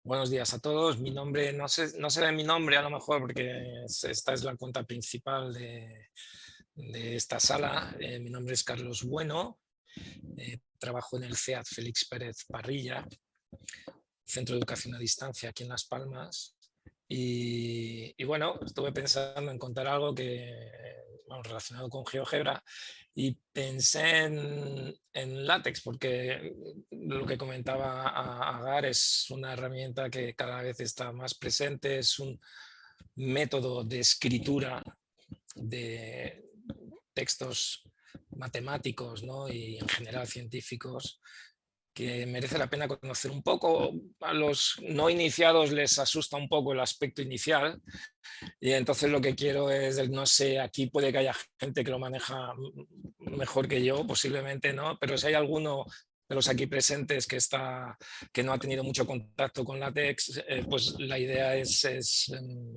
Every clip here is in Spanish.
Buenos días a todos. Mi nombre, no se ve mi nombre a lo mejor porque esta es la cuenta principal de esta sala. Mi nombre es Carlos Bueno. Trabajo en el CEAD Félix Pérez Parrilla, Centro de Educación a Distancia aquí en Las Palmas. Y bueno, estuve pensando en contar algo relacionado con GeoGebra y pensé en LaTeX porque lo que comentaba Agar es una herramienta que cada vez está más presente, es un método de escritura de textos matemáticos, ¿no? Y en general científicos, que merece la pena conocer un poco. A los no iniciados les asusta un poco el aspecto inicial y entonces lo que quiero es, no sé, aquí puede que haya gente que lo maneja mejor que yo, posiblemente no, pero si hay alguno de los aquí presentes que no ha tenido mucho contacto con LaTeX, pues la idea es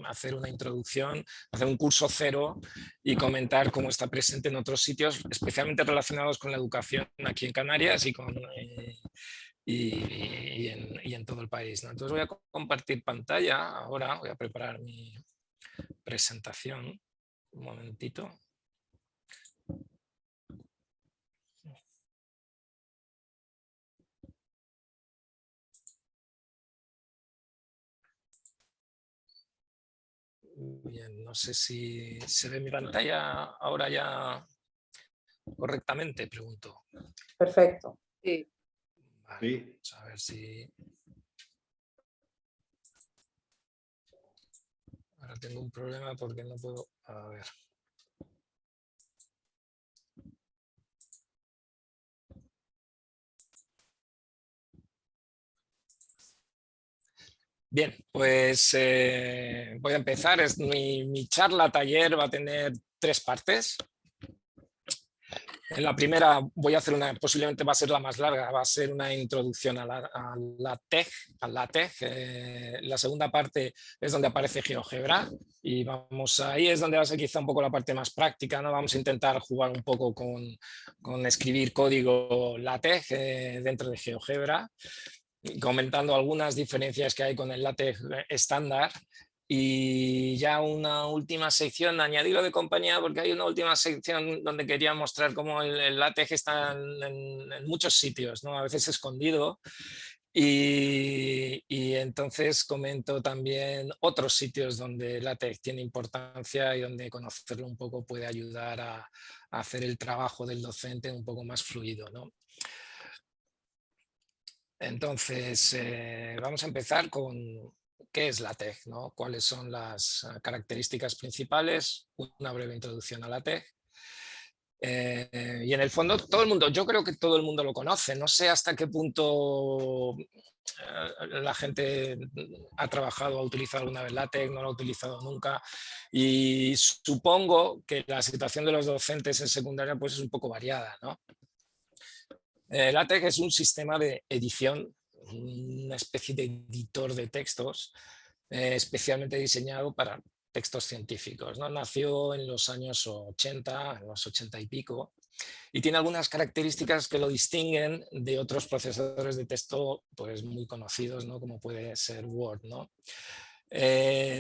hacer una introducción, hacer un curso cero y comentar cómo está presente en otros sitios, especialmente relacionados con la educación aquí en Canarias y en todo el país, ¿no? Entonces voy a compartir pantalla ahora, voy a preparar mi presentación. Un momentito. Bien, no sé si se ve mi pantalla ahora ya correctamente, pregunto. Perfecto. Sí. Vale, Sí. vamos a ver si... Ahora tengo un problema porque no puedo... A ver. Bien, pues voy a empezar. Mi charla taller va a tener 3 partes. En la primera voy a hacer posiblemente va a ser la más larga, va a ser una introducción a LaTeX. La segunda parte es donde aparece GeoGebra y ahí es donde va a ser quizá un poco la parte más práctica, ¿no? Vamos a intentar jugar un poco con escribir código LaTeX dentro de GeoGebra, comentando algunas diferencias que hay con el LaTeX estándar. Y ya una última sección, añadirlo de compañía, porque hay una última sección donde quería mostrar cómo el LaTeX está en muchos sitios, ¿no? A veces escondido. Y entonces comento también otros sitios donde el LaTeX tiene importancia y donde conocerlo un poco puede ayudar a hacer el trabajo del docente un poco más fluido, ¿no? Entonces, vamos a empezar con qué es LaTeX, ¿no? Cuáles son las características principales, una breve introducción a LaTeX. Y en el fondo, yo creo que todo el mundo lo conoce. No sé hasta qué punto la gente ha trabajado, ha utilizado alguna vez LaTeX, no lo ha utilizado nunca. Y supongo que la situación de los docentes en secundaria pues, es un poco variada, ¿no? LaTeX es un sistema de edición, una especie de editor de textos especialmente diseñado para textos científicos, ¿no? Nació en los años 80, en los 80 y pico, y tiene algunas características que lo distinguen de otros procesadores de texto pues, muy conocidos, ¿no? Como puede ser Word, ¿no?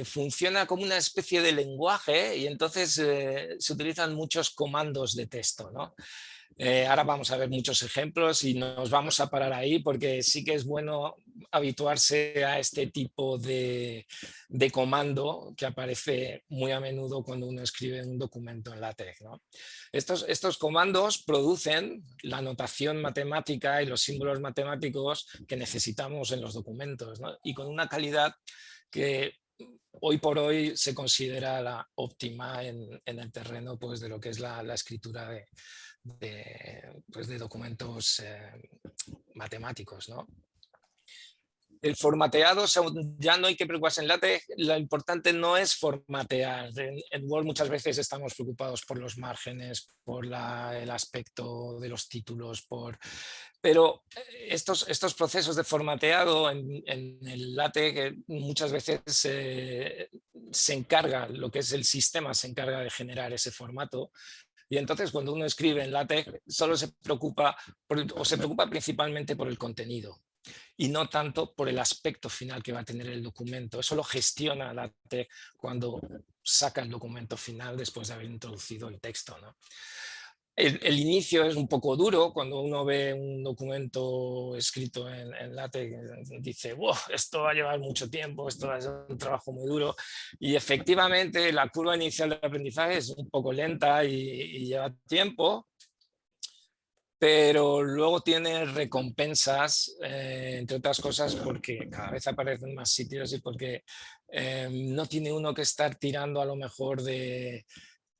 Funciona como una especie de lenguaje y entonces se utilizan muchos comandos de texto, ¿no? Ahora vamos a ver muchos ejemplos y nos vamos a parar ahí porque sí que es bueno habituarse a este tipo de comando que aparece muy a menudo cuando uno escribe un documento en LaTeX, ¿no? Estos comandos producen la notación matemática y los símbolos matemáticos que necesitamos en los documentos, ¿no? Y con una calidad que hoy por hoy se considera la óptima en el terreno pues, de lo que es la escritura de documentos matemáticos, ¿no? El formateado, ya no hay que preocuparse en LaTeX, lo importante no es formatear. En Word muchas veces estamos preocupados por los márgenes, por el aspecto de los títulos, pero estos procesos de formateado en el LaTeX muchas veces se encarga, lo que es el sistema se encarga de generar ese formato. Y entonces cuando uno escribe en LaTeX solo se preocupa principalmente por el contenido. y no tanto por el aspecto final que va a tener el documento. Eso lo gestiona LaTeX cuando saca el documento final después de haber introducido el texto, ¿no? El inicio es un poco duro cuando uno ve un documento escrito en LaTeX, dice, wow, esto va a llevar mucho tiempo, esto va a ser un trabajo muy duro, y efectivamente la curva inicial de aprendizaje es un poco lenta y lleva tiempo, pero luego tiene recompensas, entre otras cosas porque cada vez aparecen más sitios y porque no tiene uno que estar tirando a lo mejor de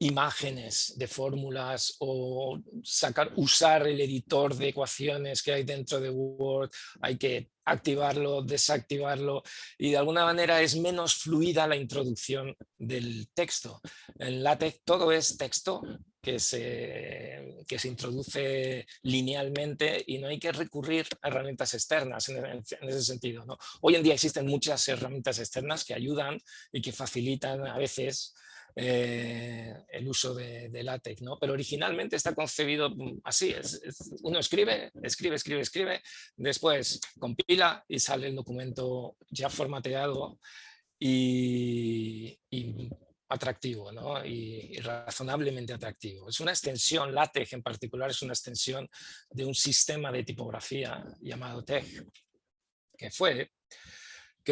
imágenes de fórmulas o usar el editor de ecuaciones que hay dentro de Word, hay que activarlo, desactivarlo, y de alguna manera es menos fluida la introducción del texto. En LaTeX todo es texto que se introduce linealmente y no hay que recurrir a herramientas externas en ese sentido, ¿no? Hoy en día existen muchas herramientas externas que ayudan y que facilitan a veces el uso de LaTeX, ¿no? Pero originalmente está concebido así, uno escribe, después compila y sale el documento ya formateado y atractivo, ¿no? Y razonablemente atractivo. Es una extensión, LaTeX en particular es una extensión de un sistema de tipografía llamado TeX, que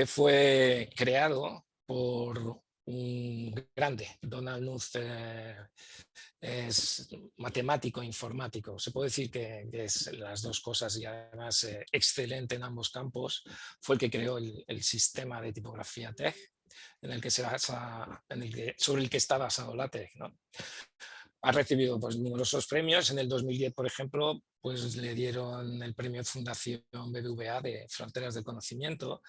fue creado por un grande, Donald Knuth, es matemático e informático. Se puede decir que es las dos cosas y además excelente en ambos campos. Fue el que creó el sistema de tipografía TeX en el que se basa, sobre el que está basado LaTeX, ¿no? Ha recibido pues, numerosos premios. En el 2010, por ejemplo, pues le dieron el premio Fundación BBVA de Fronteras del Conocimiento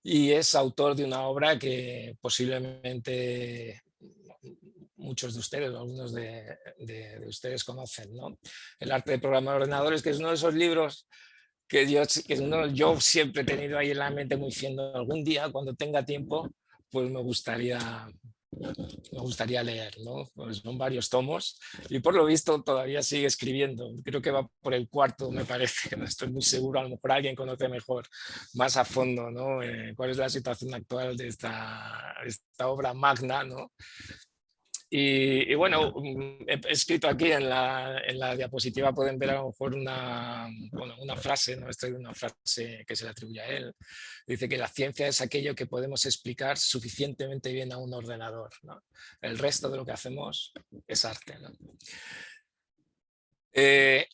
y es autor de una obra que posiblemente muchos de ustedes o algunos de ustedes conocen, ¿no? El arte de programar ordenadores, que es uno de esos libros que yo siempre he tenido ahí en la mente muy diciendo algún día cuando tenga tiempo pues me gustaría leer, ¿no? Pues son varios tomos y por lo visto todavía sigue escribiendo. Creo que va por el cuarto, me parece, no estoy muy seguro, a lo mejor alguien conoce mejor, más a fondo, ¿no? ¿Cuál es la situación actual de esta obra magna, ¿no? Y bueno, he escrito aquí en la diapositiva, pueden ver a lo mejor una frase, ¿no? Esta es una frase que se le atribuye a él. Dice que la ciencia es aquello que podemos explicar suficientemente bien a un ordenador, ¿no? El resto de lo que hacemos es arte, ¿no?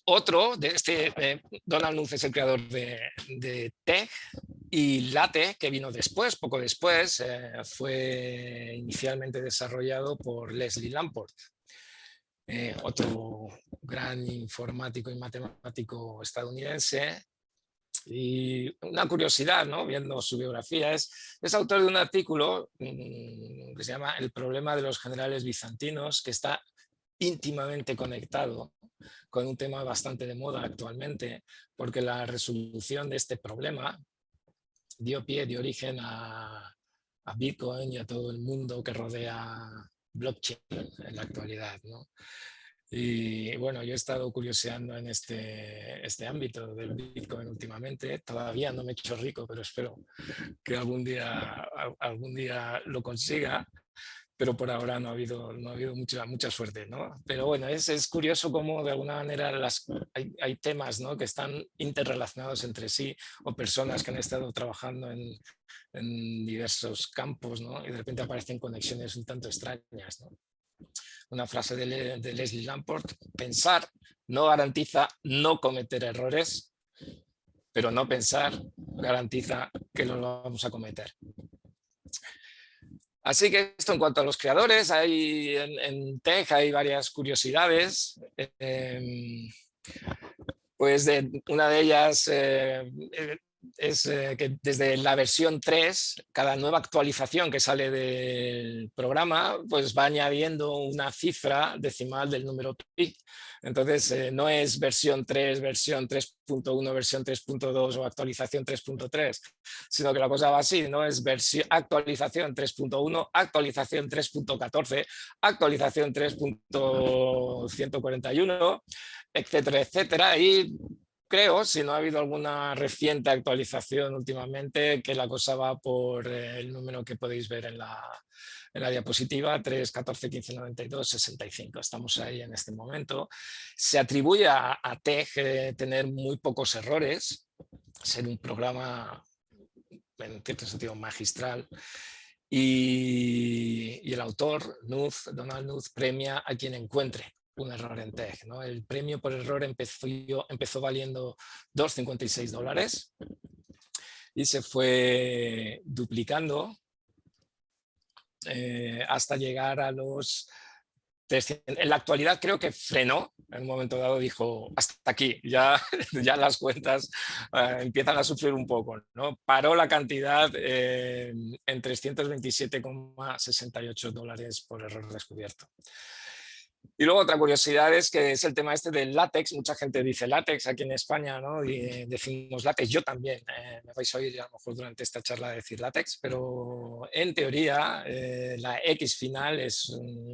Otro de Donald Knuth es el creador de TeX, y LaTeX, que vino después, poco después, fue inicialmente desarrollado por Leslie Lamport, otro gran informático y matemático estadounidense. Y una curiosidad, ¿no? Viendo su biografía, es autor de un artículo que se llama El problema de los generales bizantinos, que está íntimamente conectado con un tema bastante de moda actualmente, porque la resolución de este problema dio origen a Bitcoin y a todo el mundo que rodea blockchain en la actualidad, ¿no? Y bueno, yo he estado curioseando en este ámbito del Bitcoin últimamente. Todavía no me he hecho rico, pero espero que algún día lo consiga. Pero por ahora no ha habido mucha suerte, ¿no? Pero bueno, es curioso cómo de alguna manera hay temas, ¿no? Que están interrelacionados entre sí, o personas que han estado trabajando en diversos campos, ¿no? Y de repente aparecen conexiones un tanto extrañas, ¿no? Una frase de Leslie Lamport: pensar no garantiza no cometer errores, pero no pensar garantiza que no lo vamos a cometer. Así que esto en cuanto a los creadores, en TeX hay varias curiosidades. Pues una de ellas es que desde la versión 3, cada nueva actualización que sale del programa, pues va añadiendo una cifra decimal del número pi. Entonces, no es versión 3, versión 3.1, versión 3.2 o actualización 3.3, sino que la cosa va así, ¿no? Es actualización 3.1, actualización 3.14, actualización 3.141, etcétera, etcétera. Y creo, si no ha habido alguna reciente actualización últimamente, que la cosa va por el número que podéis ver en la diapositiva, 3, 14, 15, 92, 65. Estamos ahí en este momento. Se atribuye a TEG tener muy pocos errores, ser un programa en cierto sentido magistral. Y el autor, Donald Knuth, premia a quien encuentre un error en TEG, ¿no? El premio por error empezó valiendo $2,56 y se fue duplicando hasta llegar a los 300. En la actualidad creo que frenó, en un momento dado dijo, hasta aquí, ya, ya las cuentas empiezan a sufrir un poco, ¿no? Paró la cantidad en $327,68 por error descubierto. Y luego otra curiosidad es que es el tema este del látex. Mucha gente dice látex aquí en España, ¿no? Y decimos látex. Yo también. Me vais a oír a lo mejor durante esta charla decir látex, pero en teoría la X final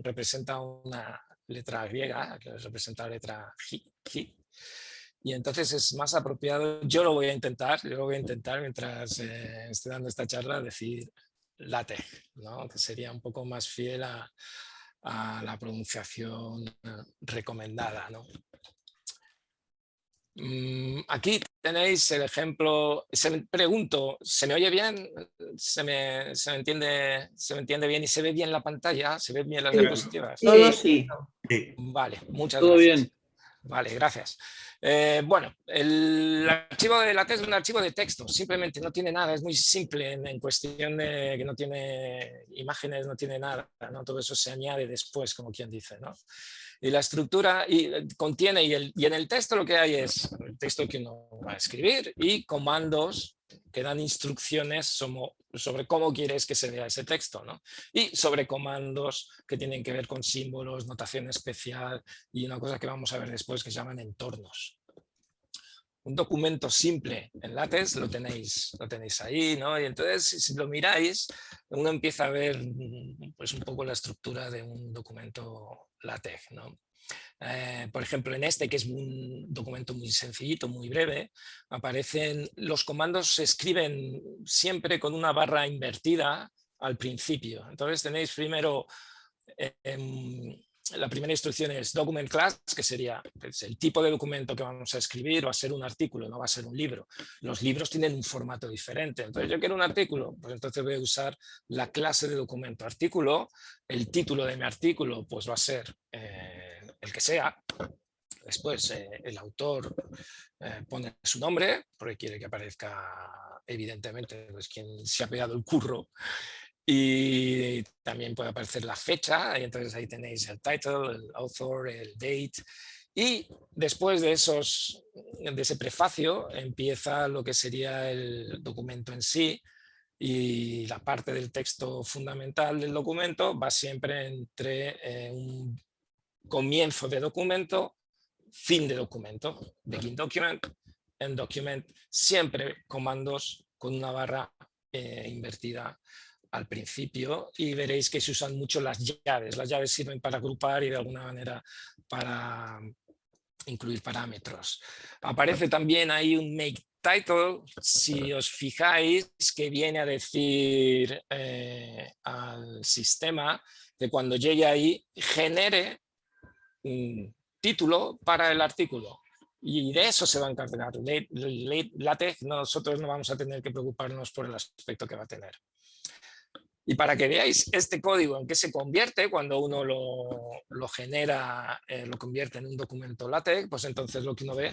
representa una letra griega, que representa la letra G. Y entonces es más apropiado, yo lo voy a intentar mientras estoy dando esta charla, decir látex, ¿no? Que sería un poco más fiel a la pronunciación recomendada, ¿no? Aquí tenéis el ejemplo. Pregunto, ¿se me oye bien? ¿Se me entiende bien y se ve bien la pantalla? ¿Se ven bien las diapositivas? Todo sí. Vale, muchas Todo gracias. bien. Vale, gracias. Bueno, el archivo de LaTeX es un archivo de texto, simplemente no tiene nada, es muy simple en cuestión de que no tiene imágenes, no tiene nada, ¿no? Todo eso se añade después, como quien dice, ¿no? Y la estructura contiene, y en el texto lo que hay es el texto que uno va a escribir y comandos que dan instrucciones sobre cómo quieres que se vea ese texto, ¿no? Y sobre comandos que tienen que ver con símbolos, notación especial y una cosa que vamos a ver después que se llaman entornos. Un documento simple en LaTeX lo tenéis ahí, ¿no? Y entonces, si lo miráis, uno empieza a ver pues, un poco la estructura de un documento LaTeX, ¿no? Por ejemplo, en este, que es un documento muy sencillito, muy breve, aparecen los comandos, se escriben siempre con una barra invertida al principio. Entonces tenéis primero la primera instrucción es document class, que sería pues, el tipo de documento que vamos a escribir. Va a ser un artículo, no va a ser un libro. Los libros tienen un formato diferente. Entonces yo quiero un artículo, pues entonces voy a usar la clase de documento artículo. El título de mi artículo pues va a ser el que sea. Después el autor pone su nombre, porque quiere que aparezca evidentemente pues, quien se ha pegado el curro. Y también puede aparecer la fecha, y entonces ahí tenéis el title, el author, el date. Y después de ese prefacio empieza lo que sería el documento en sí, y la parte del texto fundamental del documento va siempre entre un comienzo de documento, fin de documento, begin document, end document, siempre comandos con una barra invertida al principio, y veréis que se usan mucho las llaves. Las llaves sirven para agrupar y de alguna manera para incluir parámetros. Aparece también ahí un make title, si os fijáis, que viene a decir al sistema que cuando llegue ahí genere un título para el artículo. Y de eso se va a encargar LaTeX. Nosotros no vamos a tener que preocuparnos por el aspecto que va a tener. Y para que veáis este código en qué se convierte cuando uno lo genera, lo convierte en un documento LaTeX, pues entonces lo que uno ve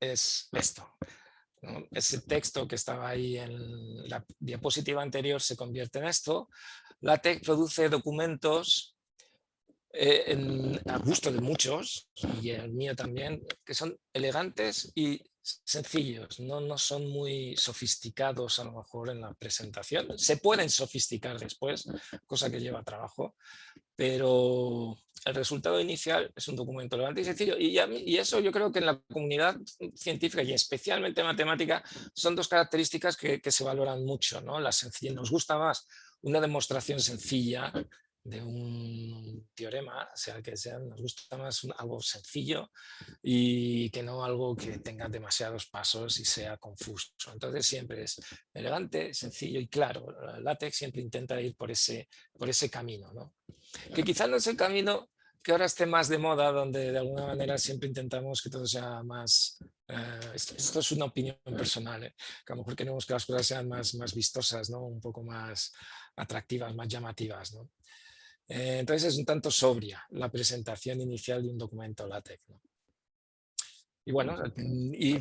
es esto, ¿no? Ese texto que estaba ahí en la diapositiva anterior se convierte en esto. LaTeX produce documentos a gusto de muchos, y el mío también, que son elegantes y sencillos, no son muy sofisticados a lo mejor en la presentación. Se pueden sofisticar después, cosa que lleva trabajo, pero el resultado inicial es un documento elegante y sencillo. Y eso yo creo que en la comunidad científica y especialmente matemática son dos características que se valoran mucho, ¿no? La sencillez. Nos gusta más una demostración sencilla de un teorema, o sea, nos gusta más algo sencillo y que no algo que tenga demasiados pasos y sea confuso. Entonces siempre es elegante, sencillo y claro. LaTeX siempre intenta ir por ese camino, ¿no? Que quizás no es el camino que ahora esté más de moda, donde de alguna manera siempre intentamos que todo sea más... esto es una opinión personal, que a lo mejor queremos que las cosas sean más vistosas, ¿no? Un poco más atractivas, más llamativas, ¿no? Entonces es un tanto sobria la presentación inicial de un documento LaTeX, ¿no? Y bueno, y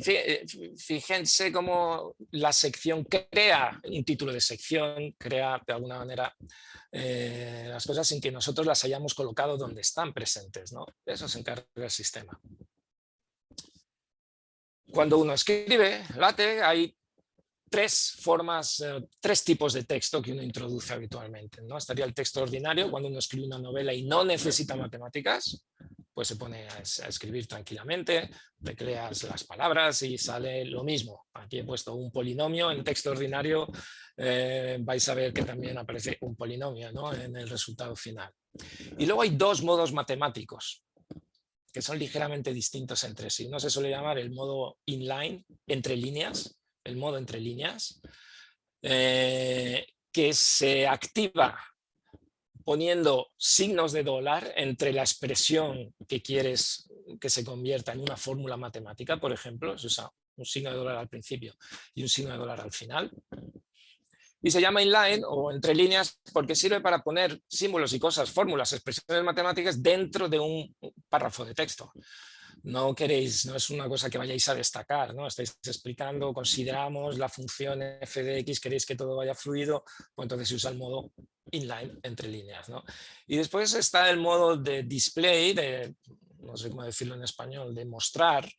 fíjense cómo la sección crea un título de sección, crea de alguna manera las cosas sin que nosotros las hayamos colocado donde están presentes, ¿no? De eso se encarga el sistema. Cuando uno escribe LaTeX hay tres tipos de texto que uno introduce habitualmente, ¿no? Estaría el texto ordinario, cuando uno escribe una novela y no necesita matemáticas, pues se pone a escribir tranquilamente, tecleas las palabras y sale lo mismo. Aquí he puesto un polinomio, en texto ordinario vais a ver que también aparece un polinomio, ¿no? En el resultado final. Y luego hay dos modos matemáticos que son ligeramente distintos entre sí. Uno se suele llamar el modo inline, entre líneas, el modo entre líneas, que se activa poniendo signos de dólar entre la expresión que quieres que se convierta en una fórmula matemática, por ejemplo, se usa un signo de dólar al principio y un signo de dólar al final. Y se llama inline o entre líneas porque sirve para poner símbolos y cosas, fórmulas, expresiones matemáticas dentro de un párrafo de texto. No queréis, no es una cosa que vayáis a destacar, ¿no? Estáis explicando, consideramos la función f de x, queréis que todo vaya fluido, pues entonces se usa el modo inline, entre líneas, ¿no? Y después está el modo de display, no sé cómo decirlo en español, de mostrar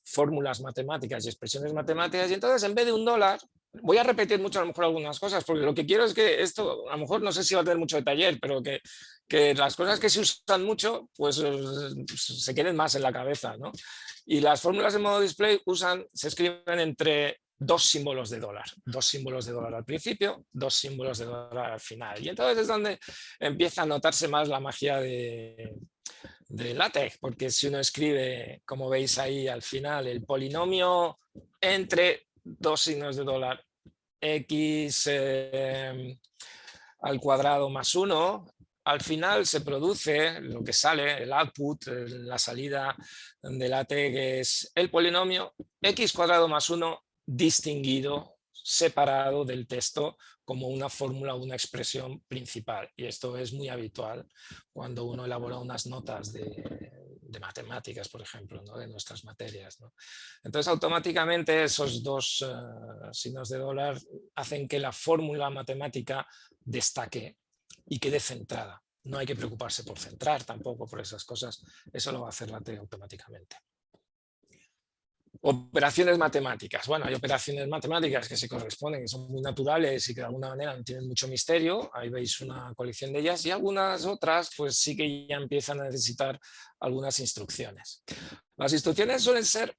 fórmulas matemáticas y expresiones matemáticas, y entonces en vez de un dólar, voy a repetir mucho a lo mejor algunas cosas, porque lo que quiero es que esto, a lo mejor no sé si va a tener mucho detalle, pero que las cosas que se usan mucho, pues se queden más en la cabeza, ¿no? Y las fórmulas de modo display se escriben entre dos símbolos de dólar al principio, dos símbolos de dólar al final. Y entonces es donde empieza a notarse más la magia de LaTeX, porque si uno escribe, como veis ahí al final, el polinomio entre dos signos de dólar, x al cuadrado más 1, al final se produce lo que sale, el output, la salida de LaTeX es el polinomio x cuadrado más 1 distinguido, separado del texto como una fórmula o una expresión principal. Y esto es muy habitual cuando uno elabora unas notas de matemáticas, por ejemplo, ¿no? De nuestras materias, ¿no? Entonces, automáticamente esos dos signos de dólar hacen que la fórmula matemática destaque y quede centrada. No hay que preocuparse por centrar tampoco por esas cosas, eso lo va a hacer LaTeX automáticamente. Operaciones matemáticas. Bueno, hay operaciones matemáticas que se corresponden, que son muy naturales y que de alguna manera no tienen mucho misterio. Ahí veis una colección de ellas y algunas otras pues sí que ya empiezan a necesitar algunas instrucciones. Las instrucciones suelen ser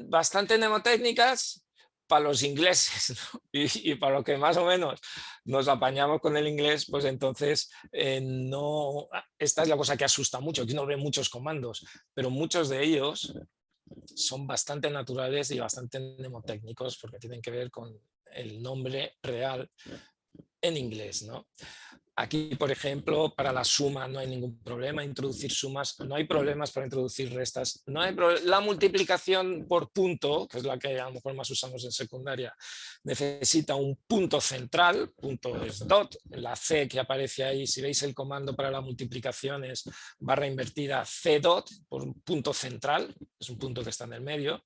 bastante mnemotécnicas para los ingleses, ¿no? y para lo que más o menos nos apañamos con el inglés, pues entonces no, esta es la cosa que asusta mucho, que uno ve muchos comandos, pero muchos de ellos son bastante naturales y bastante mnemotécnicos porque tienen que ver con el nombre real en inglés, ¿no? Aquí, por ejemplo, para la suma no hay ningún problema, introducir sumas, no hay problemas para introducir restas, no hay la multiplicación por punto, que es la que a lo mejor más usamos en secundaria, necesita un punto central, punto es dot, la C que aparece ahí, si veis el comando para la multiplicación es barra invertida C dot, por un punto central, es un punto que está en el medio.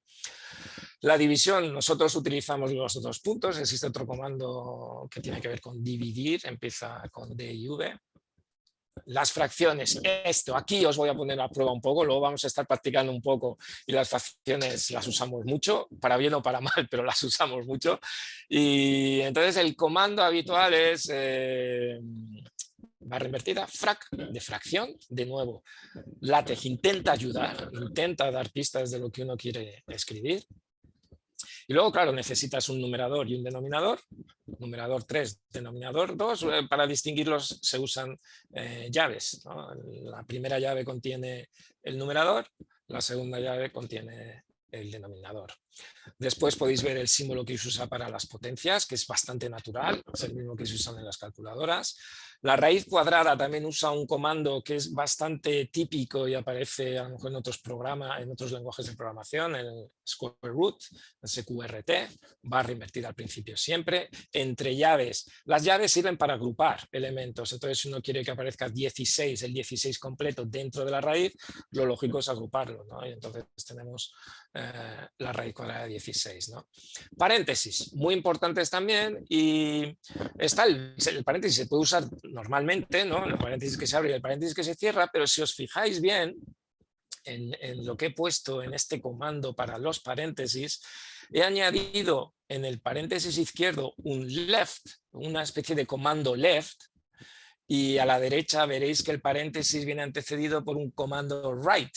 La división, nosotros utilizamos los dos puntos, existe otro comando que tiene que ver con dividir, empieza con D y V. Las fracciones, aquí os voy a poner a prueba un poco, luego vamos a estar practicando un poco y las fracciones las usamos mucho, para bien o para mal, pero las usamos mucho. Y entonces el comando habitual es barra invertida, frac, de fracción, de nuevo. LaTeX intenta ayudar, intenta dar pistas de lo que uno quiere escribir. Y luego, claro, necesitas un numerador y un denominador. Numerador 3, denominador 2. Para distinguirlos se usan llaves, ¿no? La primera llave contiene el numerador, la segunda llave contiene el denominador. Después podéis ver el símbolo que se usa para las potencias, que es bastante natural, es el mismo que se usan en las calculadoras. La raíz cuadrada también usa un comando que es bastante típico y aparece a lo mejor en otros programas, en otros lenguajes de programación, el square root, SQRT, barra invertida al principio siempre. Entre llaves, las llaves sirven para agrupar elementos, entonces si uno quiere que aparezca 16, el 16 completo dentro de la raíz, lo lógico es agruparlo, ¿no? Y entonces tenemos la raíz cuadrada de 16, ¿no? Paréntesis, muy importantes también, y está el paréntesis, se puede usar normalmente, ¿no? El paréntesis que se abre y el paréntesis que se cierra, pero si os fijáis bien en lo que he puesto en este comando para los paréntesis, he añadido en el paréntesis izquierdo un left, una especie de comando left, y a la derecha veréis que el paréntesis viene antecedido por un comando right,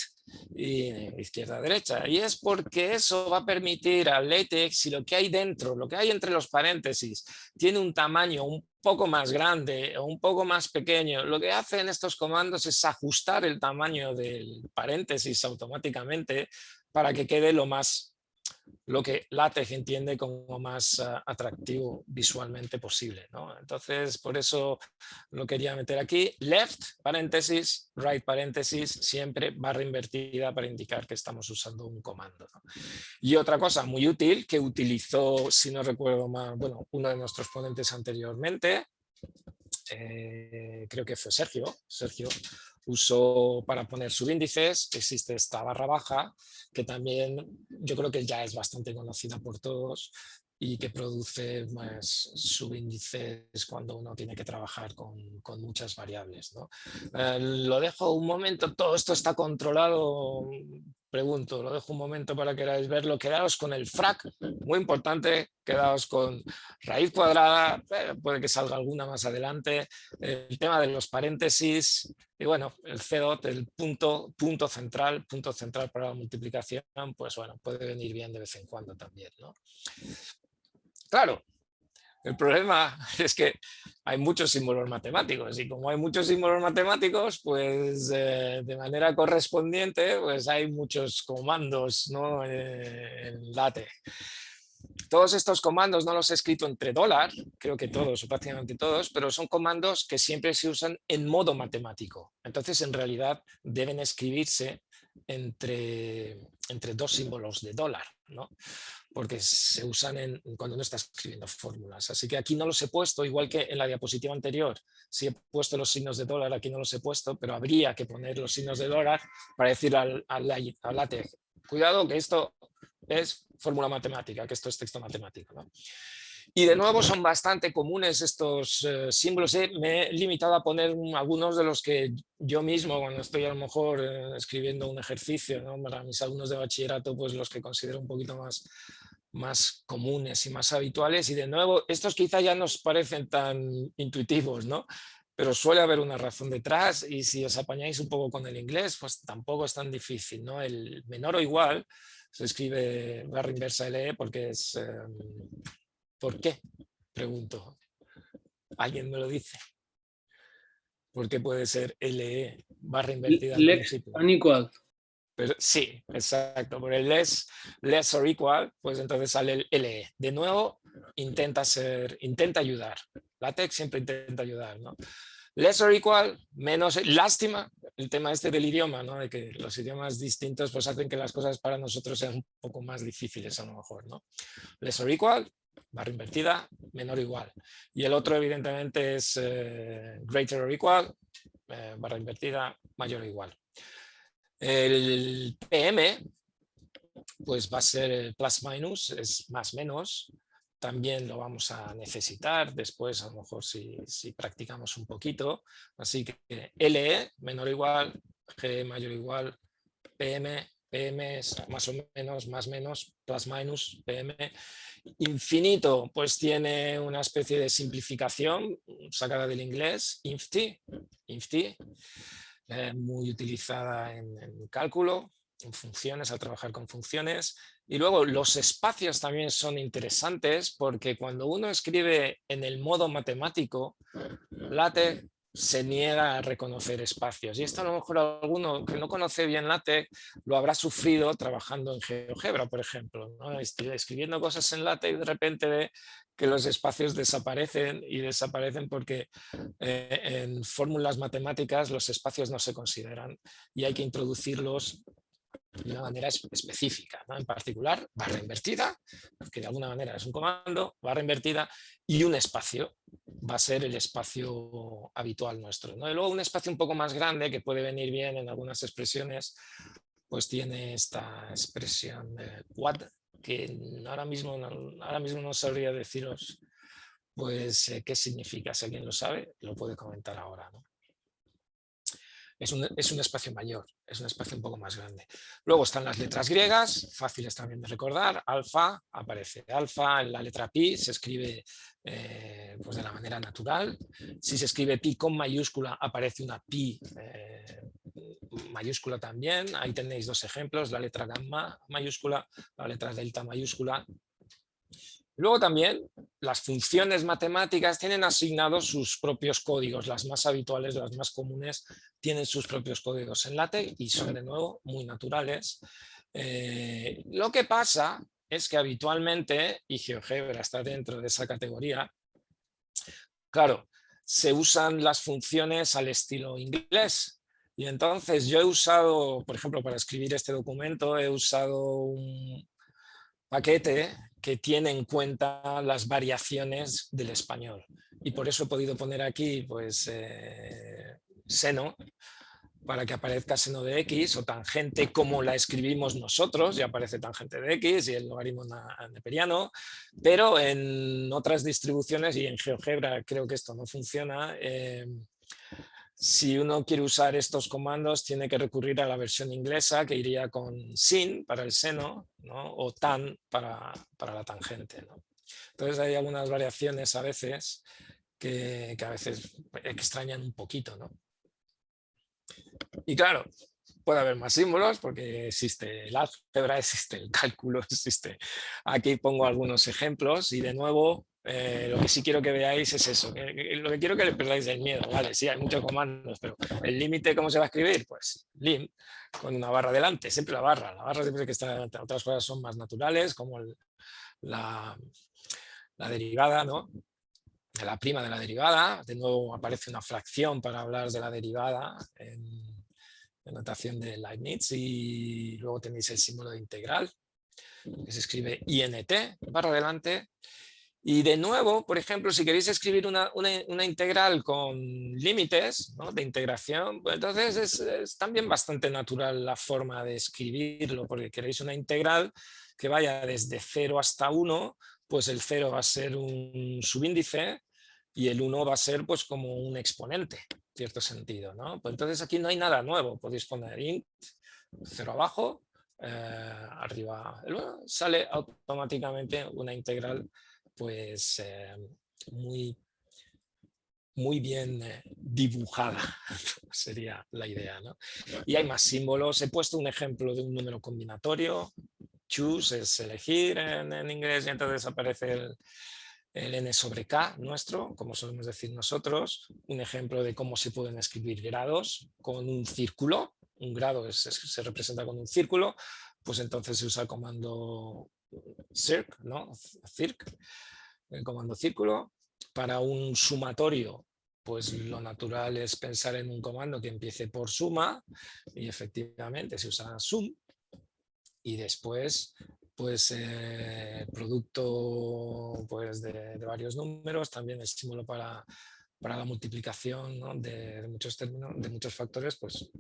y izquierda-derecha, y es porque eso va a permitir al LaTeX, si lo que hay dentro, lo que hay entre los paréntesis, tiene un tamaño un poco más grande o un poco más pequeño, lo que hacen estos comandos es ajustar el tamaño del paréntesis automáticamente para que quede lo que LaTeX entiende como más atractivo visualmente posible, ¿no? Entonces, por eso lo quería meter aquí. Left, paréntesis, right, paréntesis, siempre barra invertida para indicar que estamos usando un comando, ¿no? Y otra cosa muy útil que utilizó, si no recuerdo mal, bueno, uno de nuestros ponentes anteriormente, creo que fue Sergio, usó para poner subíndices, existe esta barra baja, que también yo creo que ya es bastante conocida por todos y que produce más subíndices cuando uno tiene que trabajar con muchas variables, ¿no? Lo dejo un momento, todo esto está controlado, pregunto, lo dejo un momento para que queráis verlo. Quedaos con el frac, muy importante, quedaos con raíz cuadrada, puede que salga alguna más adelante, el tema de los paréntesis, y bueno, el C-dot, el punto central para la multiplicación, pues bueno, puede venir bien de vez en cuando también, ¿no? Claro, el problema es que hay muchos símbolos matemáticos, y como hay muchos símbolos matemáticos, pues de manera correspondiente, pues hay muchos comandos, ¿no? En LaTeX. Todos estos comandos no los he escrito entre dólar, creo que todos o prácticamente todos, pero son comandos que siempre se usan en modo matemático. Entonces, en realidad, deben escribirse entre dos símbolos de dólar, ¿no? Porque se usan cuando uno está escribiendo fórmulas. Así que aquí no los he puesto, igual que en la diapositiva anterior. Sí he puesto los signos de dólar, aquí no los he puesto, pero habría que poner los signos de dólar para decir al LaTeX, cuidado que esto es fórmula matemática, que esto es texto matemático, ¿no? Y de nuevo son bastante comunes estos símbolos. Me he limitado a poner algunos de los que yo mismo, cuando estoy a lo mejor escribiendo un ejercicio, ¿no? Para mis alumnos de bachillerato, pues los que considero un poquito más comunes y más habituales. Y de nuevo, estos quizá ya nos parecen tan intuitivos, ¿no? Pero suele haber una razón detrás, y si os apañáis un poco con el inglés, pues tampoco es tan difícil, ¿no? El menor o igual se escribe barra inversa LE porque es... ¿Por qué? Pregunto. ¿Alguien me lo dice? ¿Por qué puede ser LE barra invertida al Less principio? unequal. Pero sí, exacto. Por el less or equal, pues entonces sale el LE. De nuevo, intenta ayudar. LaTeX siempre intenta ayudar, ¿no? Less or equal, menos, lástima, el tema este del idioma, ¿no? De que los idiomas distintos pues hacen que las cosas para nosotros sean un poco más difíciles a lo mejor, ¿no? Less or equal, barra invertida, menor o igual. Y el otro evidentemente es greater or equal, barra invertida, mayor o igual. El PM pues va a ser el plus minus, es más menos. También lo vamos a necesitar después, a lo mejor si practicamos un poquito. Así que LE menor o igual, G mayor o igual, PM es más o menos, más menos, plus minus, PM. Infinito, pues tiene una especie de simplificación sacada del inglés, INFTY, muy utilizada en cálculo. funciones, a trabajar con funciones. Y luego los espacios también son interesantes porque cuando uno escribe en el modo matemático, LaTeX se niega a reconocer espacios. Y esto a lo mejor alguno que no conoce bien LaTeX lo habrá sufrido trabajando en GeoGebra, por ejemplo, ¿no? Escribiendo cosas en LaTeX, de repente ve que los espacios desaparecen y desaparecen porque en fórmulas matemáticas los espacios no se consideran y hay que introducirlos de una manera específica, ¿no? En particular, barra invertida, que de alguna manera es un comando, barra invertida, y un espacio va a ser el espacio habitual nuestro, ¿no? Y luego un espacio un poco más grande que puede venir bien en algunas expresiones, pues tiene esta expresión quad, que ahora mismo no sabría deciros pues qué significa. Si alguien lo sabe, lo puede comentar ahora, ¿no? Es un espacio mayor, es un espacio un poco más grande. Luego están las letras griegas, fáciles también de recordar. Alfa, aparece alfa, en la letra pi se escribe pues de la manera natural. Si se escribe pi con mayúscula, aparece una pi mayúscula también. Ahí tenéis dos ejemplos, la letra gamma mayúscula, la letra delta mayúscula. Luego también las funciones matemáticas tienen asignados sus propios códigos, las más habituales, las más comunes, tienen sus propios códigos en LaTeX y son de nuevo muy naturales. Lo que pasa es que habitualmente, y GeoGebra está dentro de esa categoría, claro, se usan las funciones al estilo inglés. Y entonces yo he usado, por ejemplo, para escribir este documento, he usado un paquete que tiene en cuenta las variaciones del español. Y por eso he podido poner aquí, pues, seno, para que aparezca seno de x, o tangente como la escribimos nosotros, y aparece tangente de x y el logaritmo neperiano, pero en otras distribuciones, y en GeoGebra creo que esto no funciona, si uno quiere usar estos comandos, tiene que recurrir a la versión inglesa, que iría con sin para el seno, ¿no? O tan para la tangente, ¿no? Entonces hay algunas variaciones a veces que a veces extrañan un poquito, ¿no? Y claro, puede haber más símbolos porque existe el álgebra, existe el cálculo, existe. Aquí pongo algunos ejemplos y de nuevo lo que sí quiero que veáis es eso. Lo que quiero que le perdáis el miedo, ¿vale? Sí, hay muchos comandos, pero el límite, ¿cómo se va a escribir? Pues lim, con una barra delante, siempre la barra. La barra siempre que está delante. Otras cosas son más naturales, como la derivada, ¿no? La prima de la derivada. De nuevo aparece una fracción para hablar de la derivada en notación de Leibniz, y luego tenéis el símbolo de integral, que se escribe INT, barra adelante. Y de nuevo, por ejemplo, si queréis escribir una integral con límites, ¿no?, de integración, pues entonces es también bastante natural la forma de escribirlo, porque queréis una integral que vaya desde 0 hasta 1, pues el 0 va a ser un subíndice y el 1 va a ser pues como un exponente, en cierto sentido, ¿no? Pues entonces aquí no hay nada nuevo, podéis poner int, 0 abajo, arriba el 1, sale automáticamente una integral pues muy, muy bien dibujada, sería la idea, ¿no? Y hay más símbolos, he puesto un ejemplo de un número combinatorio, choose es elegir en inglés, y entonces aparece el n sobre k nuestro, como solemos decir nosotros, un ejemplo de cómo se pueden escribir grados con un círculo. Un grado se representa con un círculo, pues entonces se usa el comando circ, ¿no? Circ, el comando círculo. Para un sumatorio, pues lo natural es pensar en un comando que empiece por suma, y efectivamente se usa sum, y después pues producto pues, de varios números, también el símbolo para la multiplicación, ¿no?, de muchos términos, de muchos factores, pues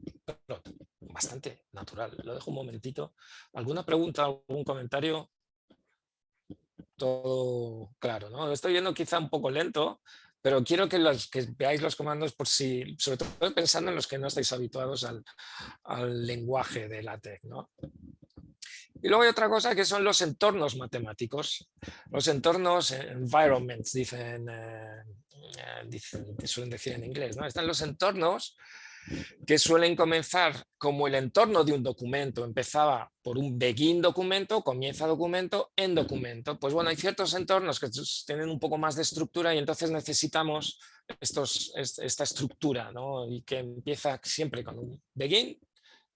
bastante natural. Lo dejo un momentito. ¿Alguna pregunta, algún comentario? Todo claro, ¿no? Lo estoy viendo quizá un poco lento, pero quiero que veáis los comandos por si, sobre todo pensando en los que no estáis habituados al lenguaje de LaTeX, ¿no? Y luego hay otra cosa que son los entornos matemáticos. Los entornos, environments, dicen, que suelen decir en inglés, ¿no? Están los entornos que suelen comenzar como el entorno de un documento. Empezaba por un begin documento, comienza documento, end documento. Pues bueno, hay ciertos entornos que tienen un poco más de estructura y entonces necesitamos esta estructura, ¿no? Y que empieza siempre con un begin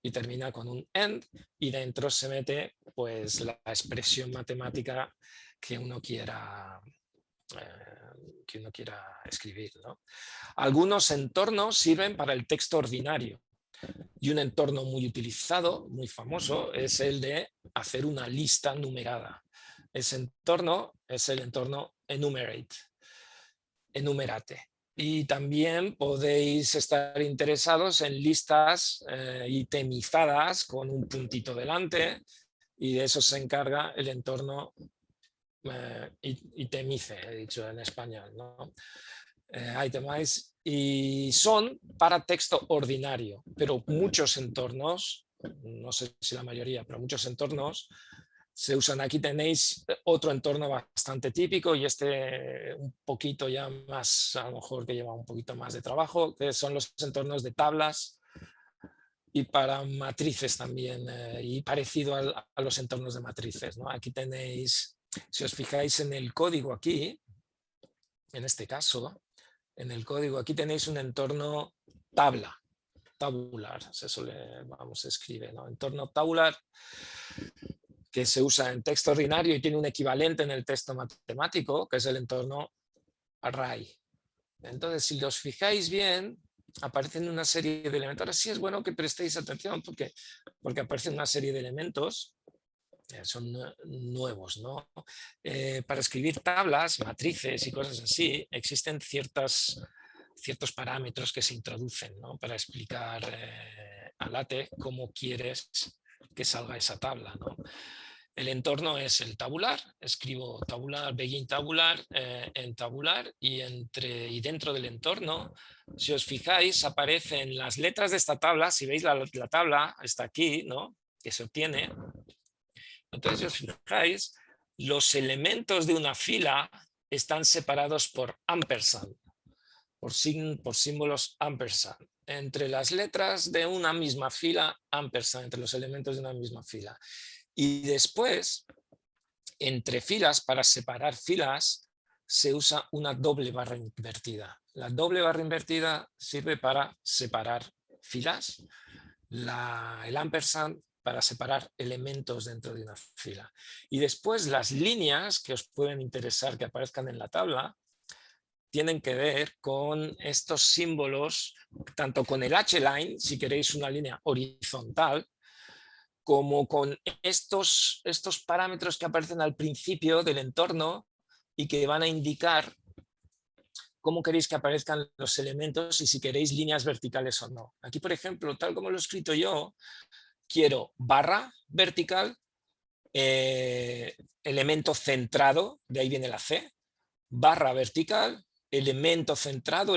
y termina con un end, y dentro se mete pues la expresión matemática que uno quiera escribir, ¿no? Algunos entornos sirven para el texto ordinario, y un entorno muy utilizado, muy famoso, es el de hacer una lista numerada. Ese entorno es el entorno enumerate. Y también podéis estar interesados en listas itemizadas con un puntito delante, y de eso se encarga el entorno itemize, he dicho en español, ¿no? Itemize, y son para texto ordinario, pero muchos entornos, no sé si la mayoría, pero muchos entornos se usan. Aquí tenéis otro entorno bastante típico, y este un poquito ya más, a lo mejor que lleva un poquito más de trabajo, que son los entornos de tablas y para matrices también, y parecido a los entornos de matrices, ¿no? Aquí tenéis, si os fijáis en el código aquí, en este caso, en el código aquí tenéis un entorno tabular, se escribe, ¿no? Entorno tabular, que se usa en texto ordinario y tiene un equivalente en el texto matemático, que es el entorno array. Entonces, si los fijáis bien, aparecen una serie de elementos. Ahora sí es bueno que prestéis atención, porque aparecen una serie de elementos, son nuevos, ¿no? Para escribir tablas, matrices y cosas así, existen ciertos parámetros que se introducen, ¿no? Para explicar a LaTeX cómo quieres que salga esa tabla, ¿no? El entorno es el tabular, escribo tabular, begin tabular, en tabular, y dentro del entorno, si os fijáis, aparecen las letras de esta tabla. Si veis la tabla, está aquí, ¿no? Que se obtiene. Entonces, si os fijáis, los elementos de una fila están separados por ampersand, por símbolos ampersand. Entre las letras de una misma fila, ampersand, entre los elementos de una misma fila. Y después, entre filas, para separar filas, se usa una doble barra invertida. La doble barra invertida sirve para separar filas, el ampersand para separar elementos dentro de una fila. Y después las líneas que os pueden interesar que aparezcan en la tabla tienen que ver con estos símbolos, tanto con el H-line, si queréis una línea horizontal, como con estos parámetros que aparecen al principio del entorno y que van a indicar cómo queréis que aparezcan los elementos y si queréis líneas verticales o no. Aquí, por ejemplo, tal como lo he escrito yo, quiero barra vertical, elemento centrado, de ahí viene la C, barra vertical, elemento centrado,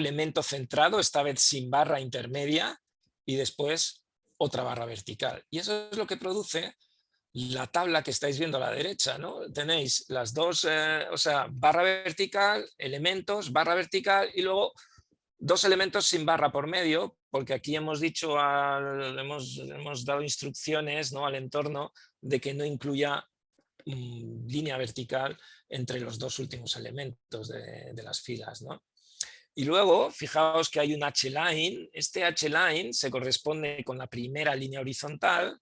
esta vez sin barra intermedia, y después otra barra vertical. Y eso es lo que produce la tabla que estáis viendo a la derecha, ¿no? Tenéis las dos, o sea, barra vertical, elementos, barra vertical, y luego dos elementos sin barra por medio, porque aquí hemos dicho, hemos dado instrucciones, ¿no?, al entorno de que no incluya línea vertical entre los dos últimos elementos de las filas, ¿no? Y luego, fijaos que hay un H-line. Este H-line se corresponde con la primera línea horizontal.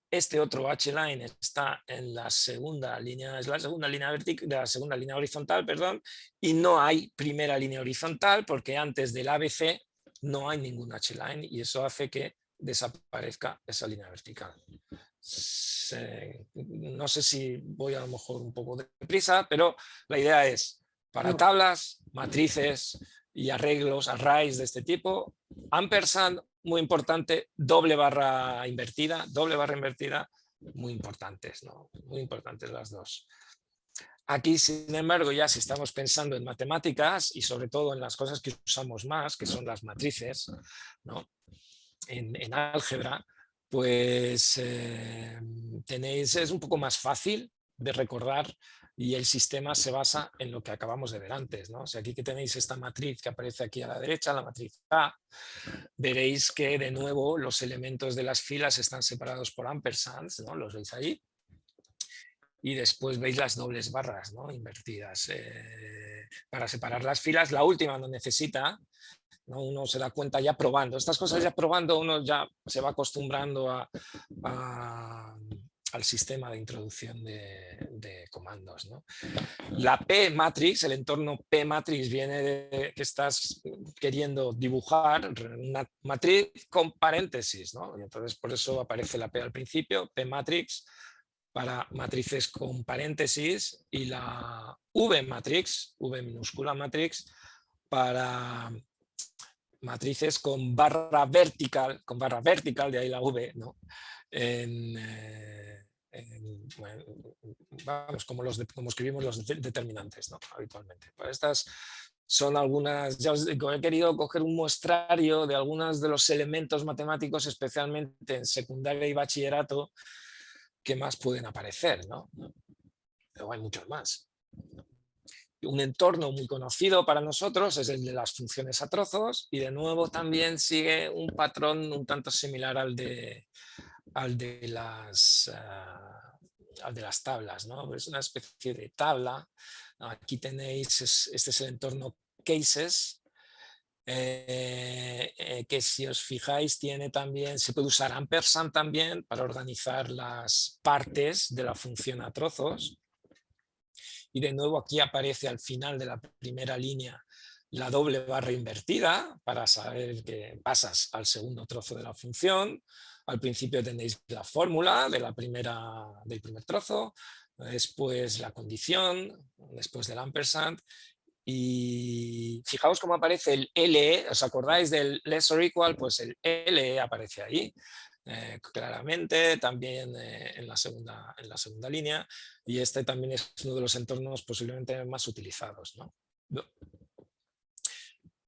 Este otro H-line está en la segunda línea, es la segunda línea vertical, de la segunda línea horizontal, perdón, y no hay primera línea horizontal porque antes del ABC no hay ningún H-line, y eso hace que desaparezca esa línea vertical. No sé si voy a lo mejor un poco deprisa, pero la idea es para tablas, matrices y arreglos, arrays de este tipo, ampersand, muy importante, doble barra invertida, muy importantes, ¿no? Muy importantes las dos. Aquí, sin embargo, ya si estamos pensando en matemáticas y sobre todo en las cosas que usamos más, que son las matrices, ¿no?, en álgebra, pues es un poco más fácil de recordar y el sistema se basa en lo que acabamos de ver antes, ¿no? O sea, aquí que tenéis esta matriz que aparece aquí a la derecha, la matriz A, veréis que de nuevo los elementos de las filas están separados por ampersands, ¿no? Los veis ahí. Y después veis las dobles barras, ¿no? Invertidas. Para separar las filas, la última no necesita, ¿no? Uno se da cuenta ya probando. Estas cosas ya probando, uno ya se va acostumbrando al sistema de introducción de comandos, ¿no? La P-matrix, el entorno P-matrix viene de que estás queriendo dibujar una matriz con paréntesis, ¿no? Y entonces por eso aparece la P al principio, P-matrix, para matrices con paréntesis, y la V-matrix, V minúscula matrix, para matrices con barra vertical, de ahí la V, ¿no? Bueno, vamos, como escribimos los determinantes, ¿no? Habitualmente. Pues estas son algunas, ya os digo, he querido coger un muestrario de algunos de los elementos matemáticos, especialmente en secundaria y bachillerato, que más pueden aparecer, ¿no? Pero hay muchos más. Un entorno muy conocido para nosotros es el de las funciones a trozos, y de nuevo también sigue un patrón un tanto similar al de las tablas, ¿no? Es una especie de tabla. Aquí tenéis, este es el entorno cases, que si os fijáis tiene también, se puede usar ampersand también para organizar las partes de la función a trozos. Y de nuevo aquí aparece al final de la primera línea la doble barra invertida para saber que pasas al segundo trozo de la función. Al principio tenéis la fórmula de del primer trozo, después la condición, después del ampersand. Y fijaos cómo aparece el LE, ¿os acordáis del less or equal? Pues el LE aparece ahí. Claramente, también en la segunda línea, y este también es uno de los entornos posiblemente más utilizados, ¿no?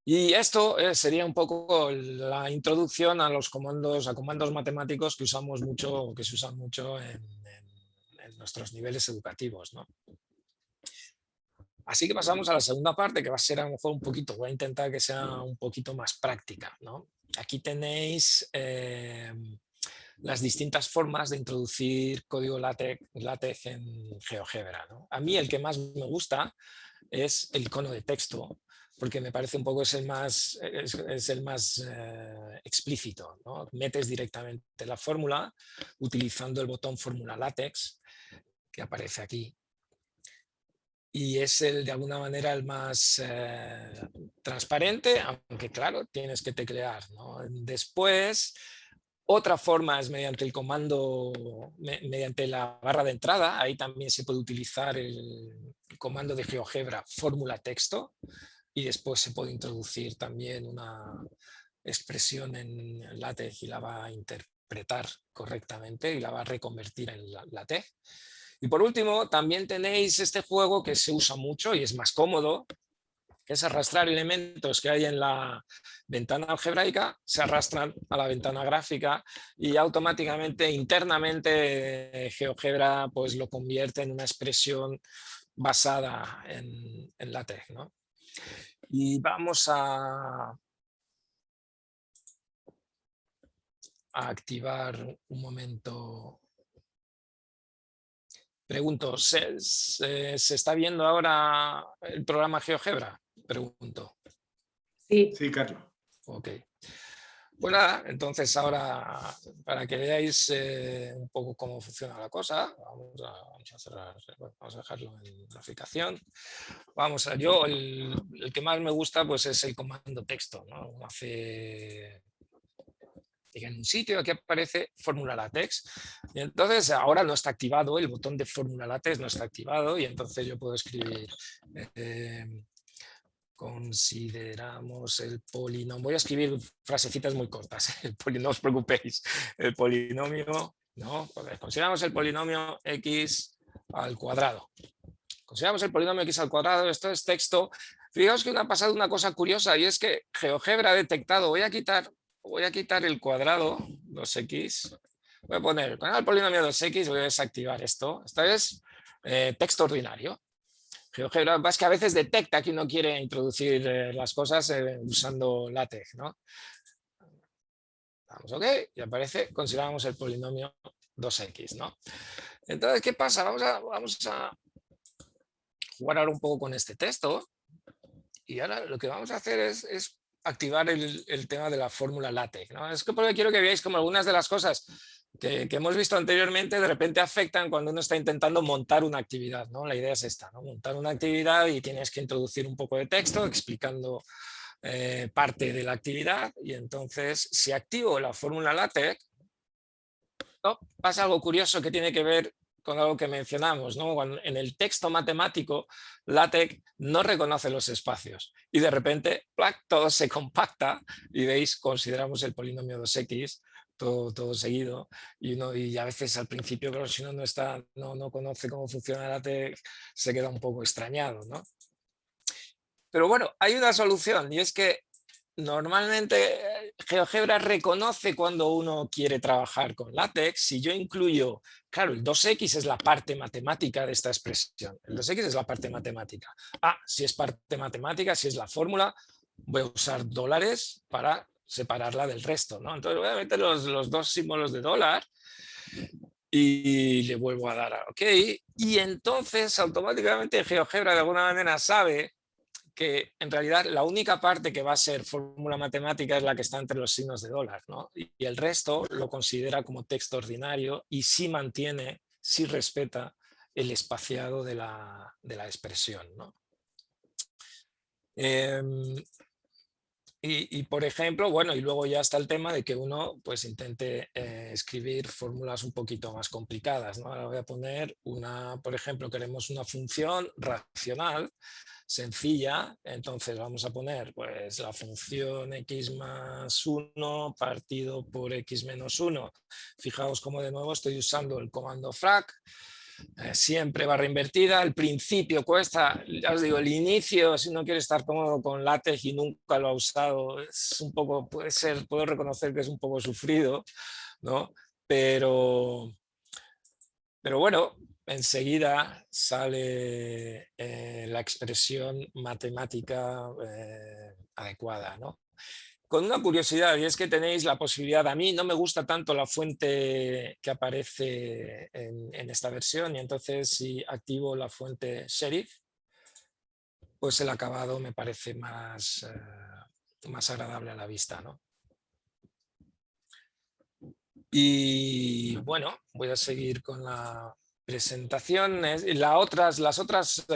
Y esto sería un poco la introducción a los comandos matemáticos que usamos mucho, que se usan mucho en nuestros niveles educativos, ¿no? Así que pasamos a la segunda parte, que va a ser a lo mejor voy a intentar que sea un poquito más práctica, ¿no? Aquí tenéis las distintas formas de introducir código LaTeX en GeoGebra, ¿no? A mí el que más me gusta es el icono de texto, porque me parece un poco es el más explícito, ¿no? Metes directamente la fórmula utilizando el botón fórmula LaTeX que aparece aquí. Y es de alguna manera el más transparente, aunque claro, tienes que teclear, ¿no? Después, otra forma es mediante el comando, mediante la barra de entrada. Ahí también se puede utilizar el comando de GeoGebra fórmula texto, y después se puede introducir también una expresión en LaTeX y la va a interpretar correctamente y la va a reconvertir en LaTeX. Y por último, también tenéis este juego que se usa mucho y es más cómodo, que es arrastrar elementos que hay en la ventana algebraica, se arrastran a la ventana gráfica y automáticamente, internamente, GeoGebra pues lo convierte en una expresión basada en LaTeX, ¿no? Y vamos a activar un momento. Pregunto, ¿se está viendo ahora el programa GeoGebra? Pregunto. Sí. Sí, Carlos. Ok. Pues nada, entonces ahora, para que veáis un poco cómo funciona la cosa, vamos a cerrar, vamos a dejarlo en graficación. Vamos a, el que más me gusta pues es el comando texto, ¿no? En un sitio aquí aparece fórmula LaTeX, y entonces ahora no está activado, el botón de fórmula LaTeX no está activado, y entonces yo puedo escribir consideramos el polinomio, voy a escribir frasecitas muy cortas, no os preocupéis, el polinomio, ¿no? Consideramos el polinomio x al cuadrado. Consideramos el polinomio x al cuadrado, esto es texto. Fijaos que ha pasado una cosa curiosa, y es que GeoGebra ha detectado, voy a quitar el cuadrado, 2x, voy a poner con el polinomio 2x, voy a desactivar esto. Esta vez texto ordinario. GeoGebra es que a veces detecta que uno quiere introducir las cosas usando LaTeX, ¿no? Damos OK y aparece, consideramos el polinomio 2x, ¿no? Entonces, ¿qué pasa? Vamos a jugar ahora un poco con este texto y ahora lo que vamos a hacer es activar el tema de la fórmula LaTeX, ¿no? Es que porque quiero que veáis como algunas de las cosas que hemos visto anteriormente de repente afectan cuando uno está intentando montar una actividad, ¿no? La idea es esta, ¿no? Montar una actividad y tienes que introducir un poco de texto explicando parte de la actividad y entonces si activo la fórmula LaTeX, ¿no? Pasa algo curioso que tiene que ver con algo que mencionamos, ¿no? Cuando en el texto matemático, LaTeX no reconoce los espacios y de repente, ¡plac!, todo se compacta y veis, consideramos el polinomio 2x, todo seguido, y a veces al principio, claro, si uno no conoce cómo funciona LaTeX, se queda un poco extrañado, ¿no? Pero bueno, hay una solución y es que normalmente GeoGebra reconoce cuando uno quiere trabajar con LaTeX. Si yo incluyo, claro, el 2x es la parte matemática de esta expresión. El 2x es la parte matemática. Si es parte matemática, si es la fórmula, voy a usar dólares para separarla del resto, ¿no? Entonces voy a meter los dos símbolos de dólar y le vuelvo a dar a OK. Y entonces automáticamente GeoGebra de alguna manera sabe que en realidad la única parte que va a ser fórmula matemática es la que está entre los signos de dólar, ¿no? Y el resto lo considera como texto ordinario y sí mantiene, sí respeta el espaciado de la expresión, ¿no? Y por ejemplo, bueno, y luego ya está el tema de que uno pues intente escribir fórmulas un poquito más complicadas, ¿no? Ahora voy a poner por ejemplo, queremos una función racional sencilla, entonces vamos a poner pues la función x más 1 partido por x menos 1. Fijaos cómo de nuevo estoy usando el comando frac, siempre barra invertida, el principio cuesta, ya os digo, el inicio, si uno quiere estar cómodo con LaTeX y nunca lo ha usado, es un poco, puedo reconocer que es un poco sufrido, ¿no? Pero bueno, enseguida sale la expresión matemática adecuada, ¿no? Con una curiosidad, y es que tenéis la posibilidad, a mí no me gusta tanto la fuente que aparece en esta versión, y entonces si activo la fuente Serif, pues el acabado me parece más agradable a la vista, ¿no? Y bueno, voy a seguir con la presentación. Las otras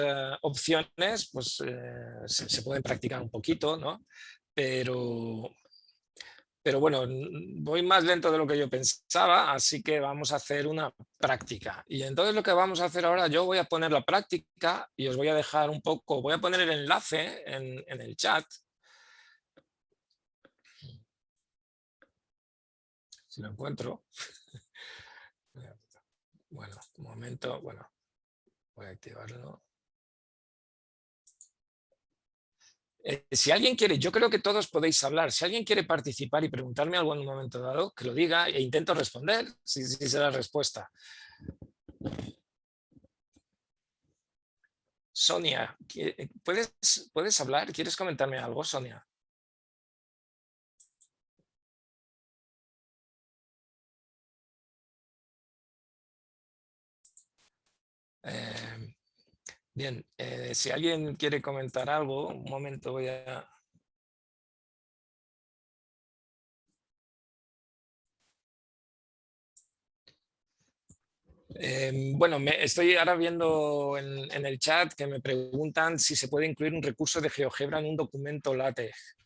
opciones pues, se pueden practicar un poquito, ¿no? Pero bueno, voy más lento de lo que yo pensaba, así que vamos a hacer una práctica. Y entonces lo que vamos a hacer ahora, yo voy a poner la práctica y os voy a dejar un poco, voy a poner el enlace en el chat. Si lo encuentro. Bueno, un momento, bueno, voy a activarlo. Si alguien quiere, yo creo que todos podéis hablar. Si alguien quiere participar y preguntarme algo en un momento dado, que lo diga e intento responder si será la respuesta. Sonia, ¿puedes hablar? ¿Quieres comentarme algo, Sonia? Bien, si alguien quiere comentar algo, un momento voy a... bueno, estoy ahora viendo en el chat que me preguntan si se puede incluir un recurso de GeoGebra en un documento LaTeX.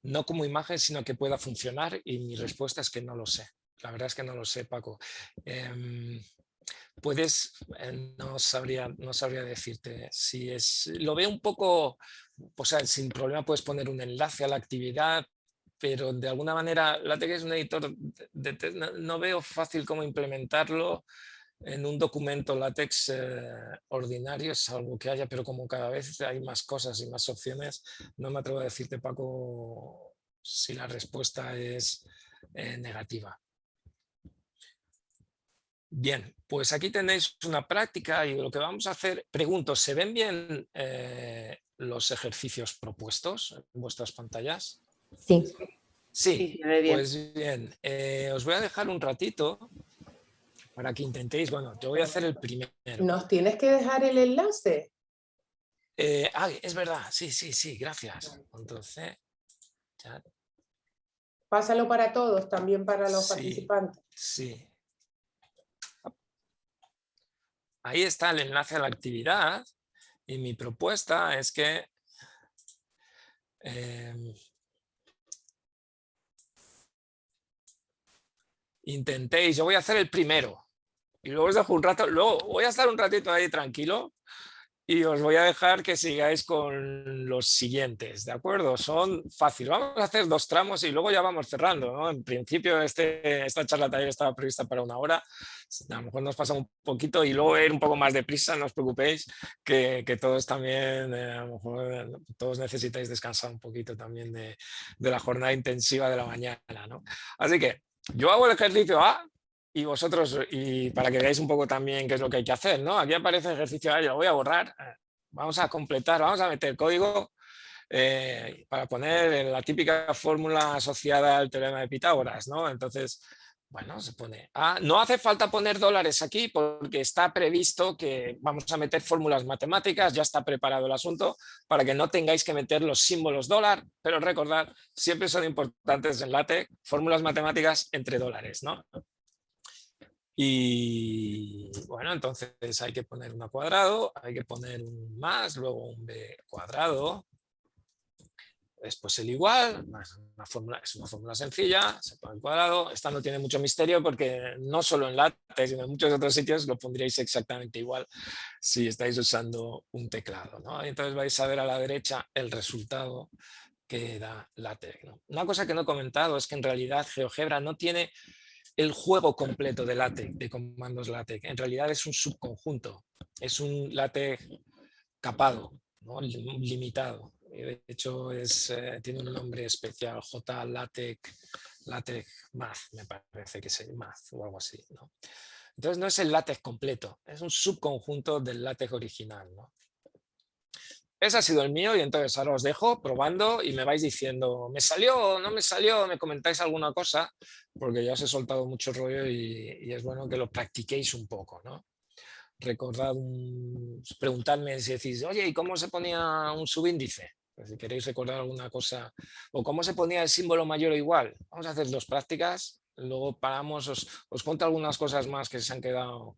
No como imagen, sino que pueda funcionar, y mi respuesta es que no lo sé. La verdad es que no lo sé, Paco. No sabría decirte si es... Lo veo un poco, o sea, sin problema puedes poner un enlace a la actividad, pero de alguna manera LaTeX es un editor, no veo fácil cómo implementarlo en un documento LaTeX ordinario, es algo que haya, pero como cada vez hay más cosas y más opciones, no me atrevo a decirte, Paco, si la respuesta es negativa. Bien, pues aquí tenéis una práctica y lo que vamos a hacer, pregunto, ¿se ven bien los ejercicios propuestos en vuestras pantallas? Sí. Sí, Sí, se ve bien. pues bien, os voy a dejar un ratito para que intentéis, bueno, yo voy a hacer el primero. Nos tienes que dejar el enlace. Es verdad, sí, sí, sí, gracias. Entonces, ya, Pásalo para todos, también para los sí, participantes. sí. Ahí está el enlace a la actividad y mi propuesta es que intentéis, yo voy a hacer el primero y luego os dejo un rato, luego voy a estar un ratito ahí tranquilo y os voy a dejar que sigáis con los siguientes, ¿de acuerdo? Son fáciles. Vamos a hacer 2 tramos y luego ya vamos cerrando, ¿no? En principio esta charla taller estaba prevista para 1 hora. A lo mejor nos pasa un poquito y luego ir un poco más deprisa, no os preocupéis, que todos también, a lo mejor todos necesitáis descansar un poquito también de la jornada intensiva de la mañana, ¿no? Así que yo hago el ejercicio A y vosotros, y para que veáis un poco también qué es lo que hay que hacer, ¿no? Aquí aparece el ejercicio A, yo lo voy a borrar, vamos a completar, vamos a meter código para poner la típica fórmula asociada al teorema de Pitágoras, ¿no? Entonces, bueno, se pone A. No hace falta poner dólares aquí porque está previsto que vamos a meter fórmulas matemáticas, ya está preparado el asunto para que no tengáis que meter los símbolos dólar, pero recordad, siempre son importantes en LaTeX, fórmulas matemáticas entre dólares, ¿no? Y bueno, entonces hay que poner un A cuadrado, hay que poner un más, luego un B cuadrado, después el igual, es una fórmula sencilla, se pone el cuadrado. Esta no tiene mucho misterio porque no solo en LaTeX, sino en muchos otros sitios lo pondríais exactamente igual si estáis usando un teclado, ¿no? Y entonces vais a ver a la derecha el resultado que da LaTeX, ¿no? Una cosa que no he comentado es que en realidad GeoGebra no tiene el juego completo de LaTeX, de comandos LaTeX. En realidad es un subconjunto, es un LaTeX capado, ¿no? Limitado. De hecho, tiene un nombre especial, JLaTeX, LaTeX Math, me parece que es Math o algo así, ¿no? Entonces no es el LaTeX completo, es un subconjunto del LaTeX original, ¿no? Ese ha sido el mío y entonces ahora os dejo probando y me vais diciendo, ¿me salió o no me salió? ¿Me comentáis alguna cosa? Porque ya os he soltado mucho rollo y es bueno que lo practiquéis un poco, ¿no? Recordad, preguntadme si decís, oye, ¿y cómo se ponía un subíndice? Pues si queréis recordar alguna cosa, o cómo se ponía el símbolo mayor o igual. Vamos a hacer 2 prácticas, luego paramos, os cuento algunas cosas más que se han quedado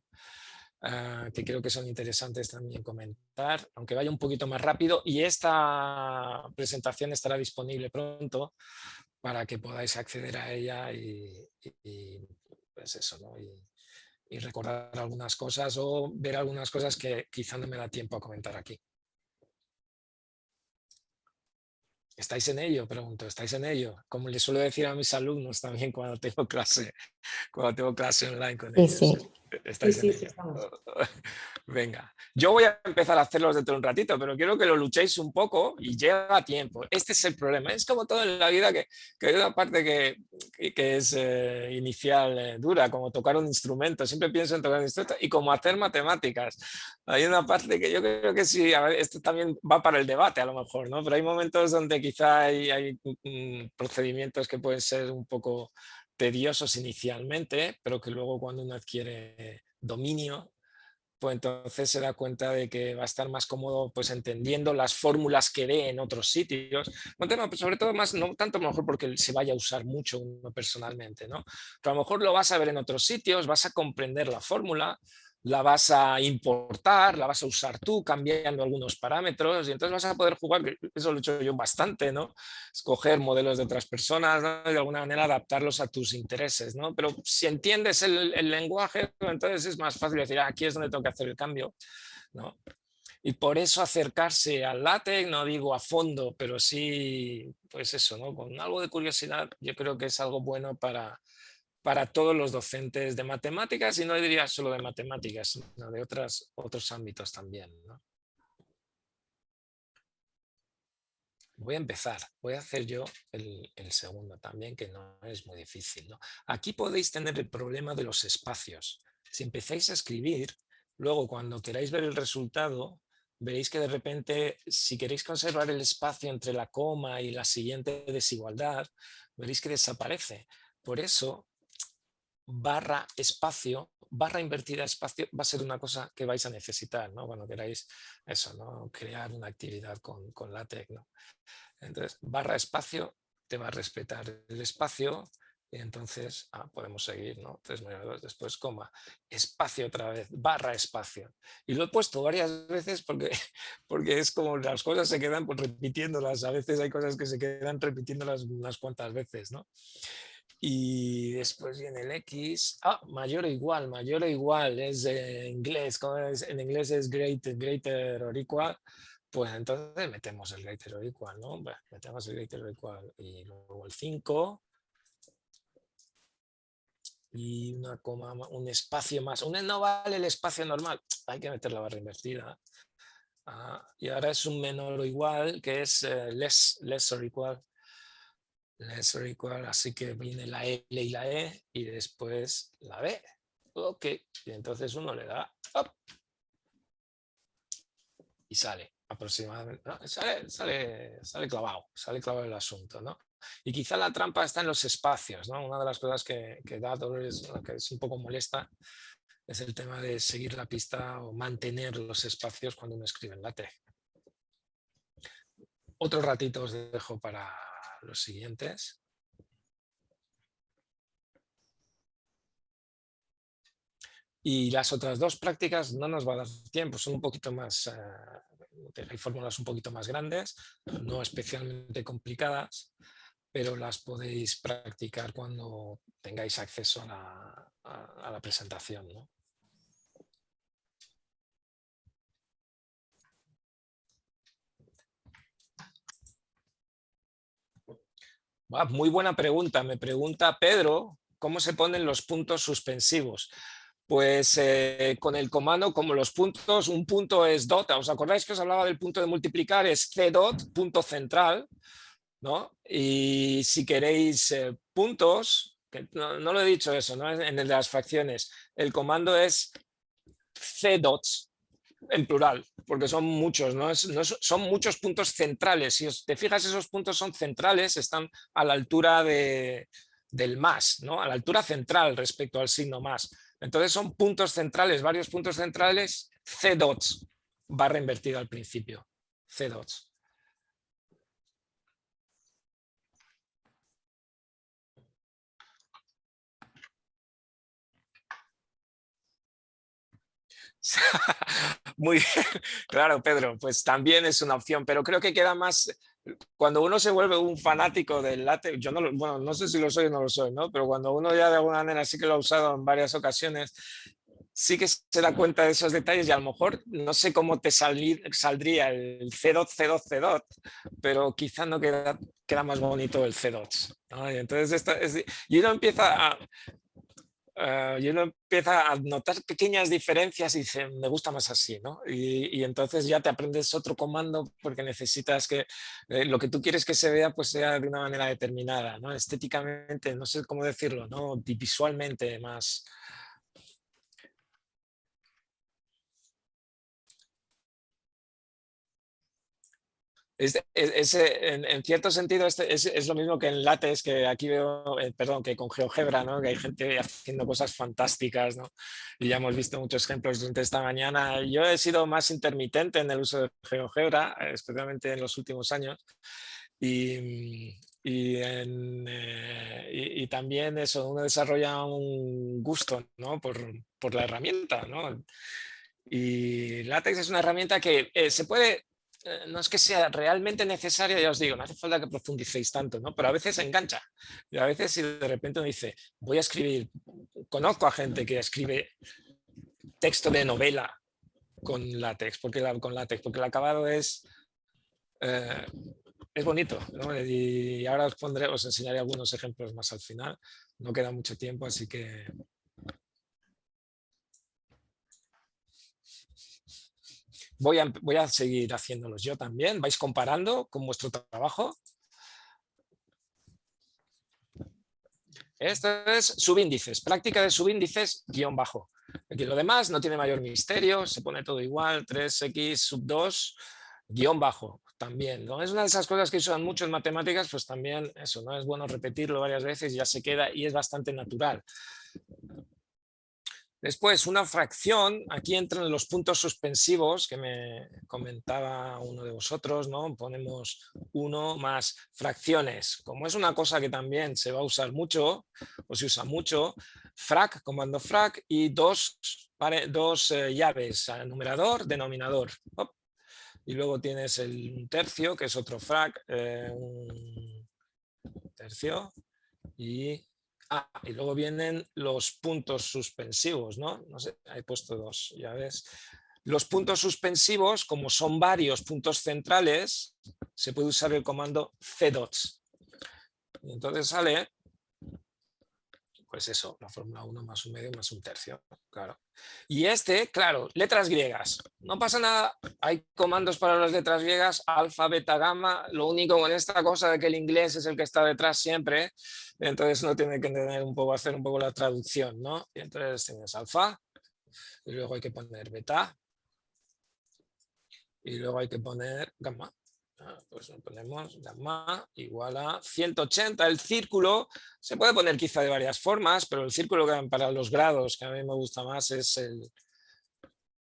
que creo que son interesantes también comentar, aunque vaya un poquito más rápido. Y esta presentación estará disponible pronto para que podáis acceder a ella y pues eso, ¿no? Y recordar algunas cosas o ver algunas cosas que quizá no me da tiempo a comentar aquí. ¿Estáis en ello? Pregunto, ¿estáis en ello? Como les suelo decir a mis alumnos también cuando tengo clase online con Sí, ellos. sí. ¿Estáis en Sí, ello? estamos. Venga, yo voy a empezar a hacerlos dentro de un ratito, pero quiero que lo luchéis un poco y lleva tiempo. Este es el problema. Es como todo en la vida que hay una parte que es inicial, dura, como tocar un instrumento. Siempre pienso en tocar un instrumento y como hacer matemáticas. Hay una parte que yo creo que sí, a ver, esto también va para el debate a lo mejor, ¿no? Pero hay momentos donde quizá hay procedimientos que pueden ser un poco tediosos inicialmente, pero que luego cuando uno adquiere dominio, pues entonces se da cuenta de que va a estar más cómodo pues entendiendo las fórmulas que ve en otros sitios. Un tema, pues, sobre todo más, no tanto a lo mejor porque se vaya a usar mucho uno personalmente, ¿no? Pero a lo mejor lo vas a ver en otros sitios, vas a comprender la fórmula, la vas a importar, la vas a usar tú cambiando algunos parámetros y entonces vas a poder jugar, que eso lo he hecho yo bastante, ¿no? Escoger modelos de otras personas, ¿no? Y de alguna manera adaptarlos a tus intereses, ¿no? Pero si entiendes el lenguaje, entonces es más fácil decir, aquí es donde tengo que hacer el cambio, ¿no? Y por eso acercarse al LaTeX, no digo a fondo, pero sí, pues eso, ¿no? Con algo de curiosidad, yo creo que es algo bueno para todos los docentes de matemáticas, y no diría solo de matemáticas, sino de otros ámbitos también, ¿no? Voy a empezar, voy a hacer yo el segundo también, que no es muy difícil, ¿no? Aquí podéis tener el problema de los espacios. Si empezáis a escribir, luego cuando queráis ver el resultado, veréis que de repente, si queréis conservar el espacio entre la coma y la siguiente desigualdad, veréis que desaparece. Por eso, barra espacio, barra invertida espacio, va a ser una cosa que vais a necesitar, ¿no? Cuando queráis eso, ¿no? Crear una actividad con LaTeX, ¿no? Entonces, barra espacio te va a respetar el espacio y entonces podemos seguir, ¿no? 3 menos 2, después coma, espacio otra vez, barra espacio. Y lo he puesto varias veces porque es como las cosas se quedan pues, repitiéndolas. A veces hay cosas que se quedan repitiéndolas unas cuantas veces, ¿no? Y después viene el X, mayor o igual, es inglés, ¿cómo es? En inglés es greater or equal, pues entonces metemos el greater or equal, ¿no? Bueno, metemos el greater or equal y luego el 5 y una coma, un espacio más, no vale el espacio normal, hay que meter la barra invertida. Y ahora es un menor o igual, que es less or equal. Less or equal, así que viene la L y la E y después la B. Ok, y entonces uno le da up, y sale aproximadamente, ¿no? sale clavado el asunto, ¿no? Y quizá la trampa está en los espacios, ¿no? Una de las cosas que da dolores, que es un poco molesta, es el tema de seguir la pista o mantener los espacios cuando uno escribe en LaTeX. Otro ratito os dejo para los siguientes. Y las otras dos prácticas no nos va a dar tiempo, son un poquito más, hay fórmulas un poquito más grandes, no especialmente complicadas, pero las podéis practicar cuando tengáis acceso a la presentación, ¿no? Muy buena pregunta. Me pregunta Pedro, ¿cómo se ponen los puntos suspensivos? Pues con el comando, como los puntos, un punto es dot. ¿Os acordáis que os hablaba del punto de multiplicar? Es c dot, punto central, ¿no? Y si queréis puntos, que no lo he dicho eso, ¿no? En el de las fracciones, el comando es c dots, en plural, porque son muchos, ¿no? Son muchos puntos centrales. Si te fijas, esos puntos son centrales, están a la altura del más, ¿no? A la altura central respecto al signo más. Entonces son puntos centrales, varios puntos centrales, C dots, barra invertida al principio, C dots. Muy bien, claro, Pedro, pues también es una opción, pero creo que queda más, cuando uno se vuelve un fanático del LaTeX, yo no, bueno, no sé si lo soy o no lo soy, ¿no? Pero cuando uno ya de alguna manera sí que lo ha usado en varias ocasiones, sí que se da cuenta de esos detalles y a lo mejor no sé cómo te saldría el C-dot, C-dot, C-dot, pero quizá no queda más bonito el C-dot, ¿no? Y entonces y uno empieza a notar pequeñas diferencias y dice, me gusta más así, ¿no? Y entonces ya te aprendes otro comando porque necesitas que lo que tú quieres que se vea pues sea de una manera determinada, ¿no? Estéticamente, no sé cómo decirlo, ¿no? Visualmente más. En cierto sentido es lo mismo que en LaTeX, que aquí veo, perdón, que con GeoGebra, ¿no? Que hay gente haciendo cosas fantásticas, ¿no? Y ya hemos visto muchos ejemplos durante esta mañana. Yo he sido más intermitente en el uso de GeoGebra, especialmente en los últimos años. Y también eso, uno desarrolla un gusto, ¿no? por la herramienta, ¿no? Y LaTeX es una herramienta que se puede, no es que sea realmente necesaria, ya os digo, no hace falta que profundicéis tanto, ¿no? Pero a veces engancha. Y a veces si de repente uno dice, voy a escribir, conozco a gente que escribe texto de novela con LaTeX, porque el acabado es bonito, ¿no? Y ahora os enseñaré algunos ejemplos más al final. No queda mucho tiempo, así que voy a seguir haciéndolos yo también. Vais comparando con vuestro trabajo. Esto es subíndices, práctica de subíndices guión bajo. Aquí lo demás no tiene mayor misterio, se pone todo igual, 3x sub 2 guión bajo también, ¿no? Es una de esas cosas que usan mucho en matemáticas, pues también eso, ¿no? Es bueno repetirlo varias veces, ya se queda y es bastante natural. Después, una fracción, aquí entran los puntos suspensivos que me comentaba uno de vosotros, ¿no? Ponemos 1 más fracciones. Como es una cosa que también se va a usar mucho, o se usa mucho, frac, comando frac, y dos llaves, numerador, denominador. Hop. Y luego tienes un tercio, que es otro frac, un tercio, y luego vienen los puntos suspensivos, ¿no? No sé, he puesto 2, ya ves. Los puntos suspensivos, como son varios puntos centrales, se puede usar el comando cdots. Y entonces sale, pues eso, la fórmula 1 más 1/2 más 1/3, claro. Y claro, letras griegas. No pasa nada, hay comandos para las letras griegas, alfa, beta, gamma. Lo único con esta cosa de que el inglés es el que está detrás siempre, entonces uno tiene que hacer un poco la traducción, ¿no? Y entonces tienes alfa, y luego hay que poner beta, y luego hay que poner gamma. Pues ponemos gamma igual a 180. El círculo se puede poner quizá de varias formas, pero el círculo que para los grados que a mí me gusta más es el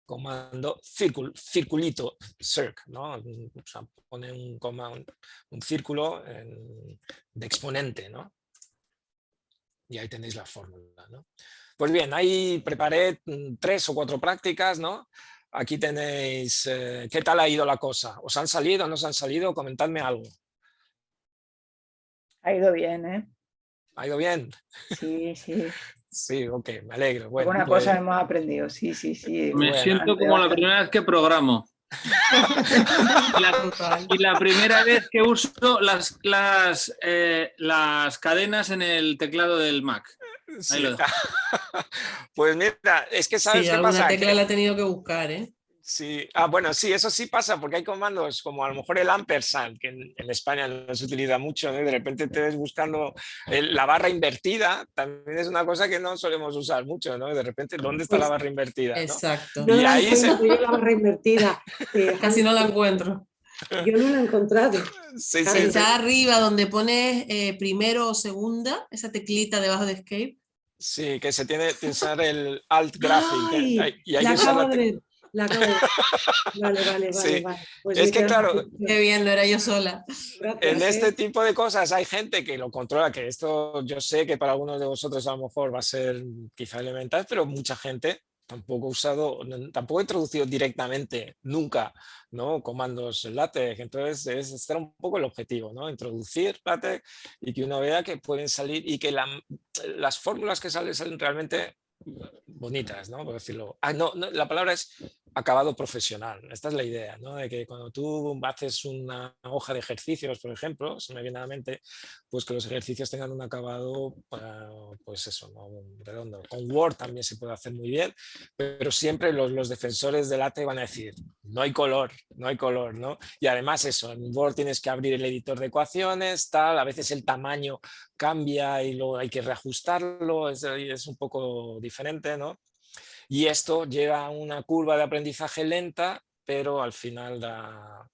comando circulito, circ, ¿no? O sea, pone un círculo de exponente, ¿no? Y ahí tenéis la fórmula, ¿no? Pues bien, ahí preparé 3 o 4 prácticas, ¿no? Aquí tenéis, ¿qué tal ha ido la cosa? ¿Os han salido, no os han salido? Comentadme algo. Ha ido bien, ¿eh? ¿Ha ido bien? Sí, sí. Sí, ok, me alegro. Bueno, Alguna pues, cosa hemos aprendido, sí, sí, sí. Me siento como la primera vez que programo. Y la primera vez que uso las cadenas en el teclado del Mac. Sí. Pues mira, es que sabes sí, qué pasa. Alguna tecla la he tenido que buscar, ¿eh? Sí, bueno, sí, eso sí pasa porque hay comandos como a lo mejor el ampersand, que en España no se utiliza mucho, ¿no? De repente te ves buscando la barra invertida, también es una cosa que no solemos usar mucho, ¿no? De repente, ¿dónde está la barra invertida? Exacto. No Y la ahí encuentro yo la barra invertida. Casi no la encuentro. Yo no la he encontrado. Sí, Casi. sí, Está arriba donde pones primero o segunda, esa teclita debajo de Escape. sí, que se tiene que usar el Alt Graphic. ¡Ay! Y hay La que usar acabo de ver. La acabo de ver. Vale. Sí. Pues Es que claro, Qué bien, no era yo sola. en Gracias, este tipo de cosas hay gente que lo controla, que esto yo sé que para algunos de vosotros a lo mejor va a ser quizá elemental, pero mucha gente tampoco tampoco he introducido directamente nunca, ¿no? Comandos LaTeX. Entonces este era un poco el objetivo, ¿no? Introducir LaTeX y que uno vea que pueden salir y que las fórmulas que salen realmente bonitas, ¿no? Por decirlo. No, la palabra es acabado profesional. Esta es la idea, ¿no? De que cuando tú haces una hoja de ejercicios, por ejemplo, se me viene a la mente, pues que los ejercicios tengan un acabado, pues eso, ¿no? Redondo. Con Word también se puede hacer muy bien, pero siempre los defensores del LaTeX van a decir, no hay color, ¿no? Y además eso, en Word tienes que abrir el editor de ecuaciones, tal, a veces el tamaño cambia y luego hay que reajustarlo, es un poco diferente, ¿no? Y esto lleva a una curva de aprendizaje lenta, pero al final da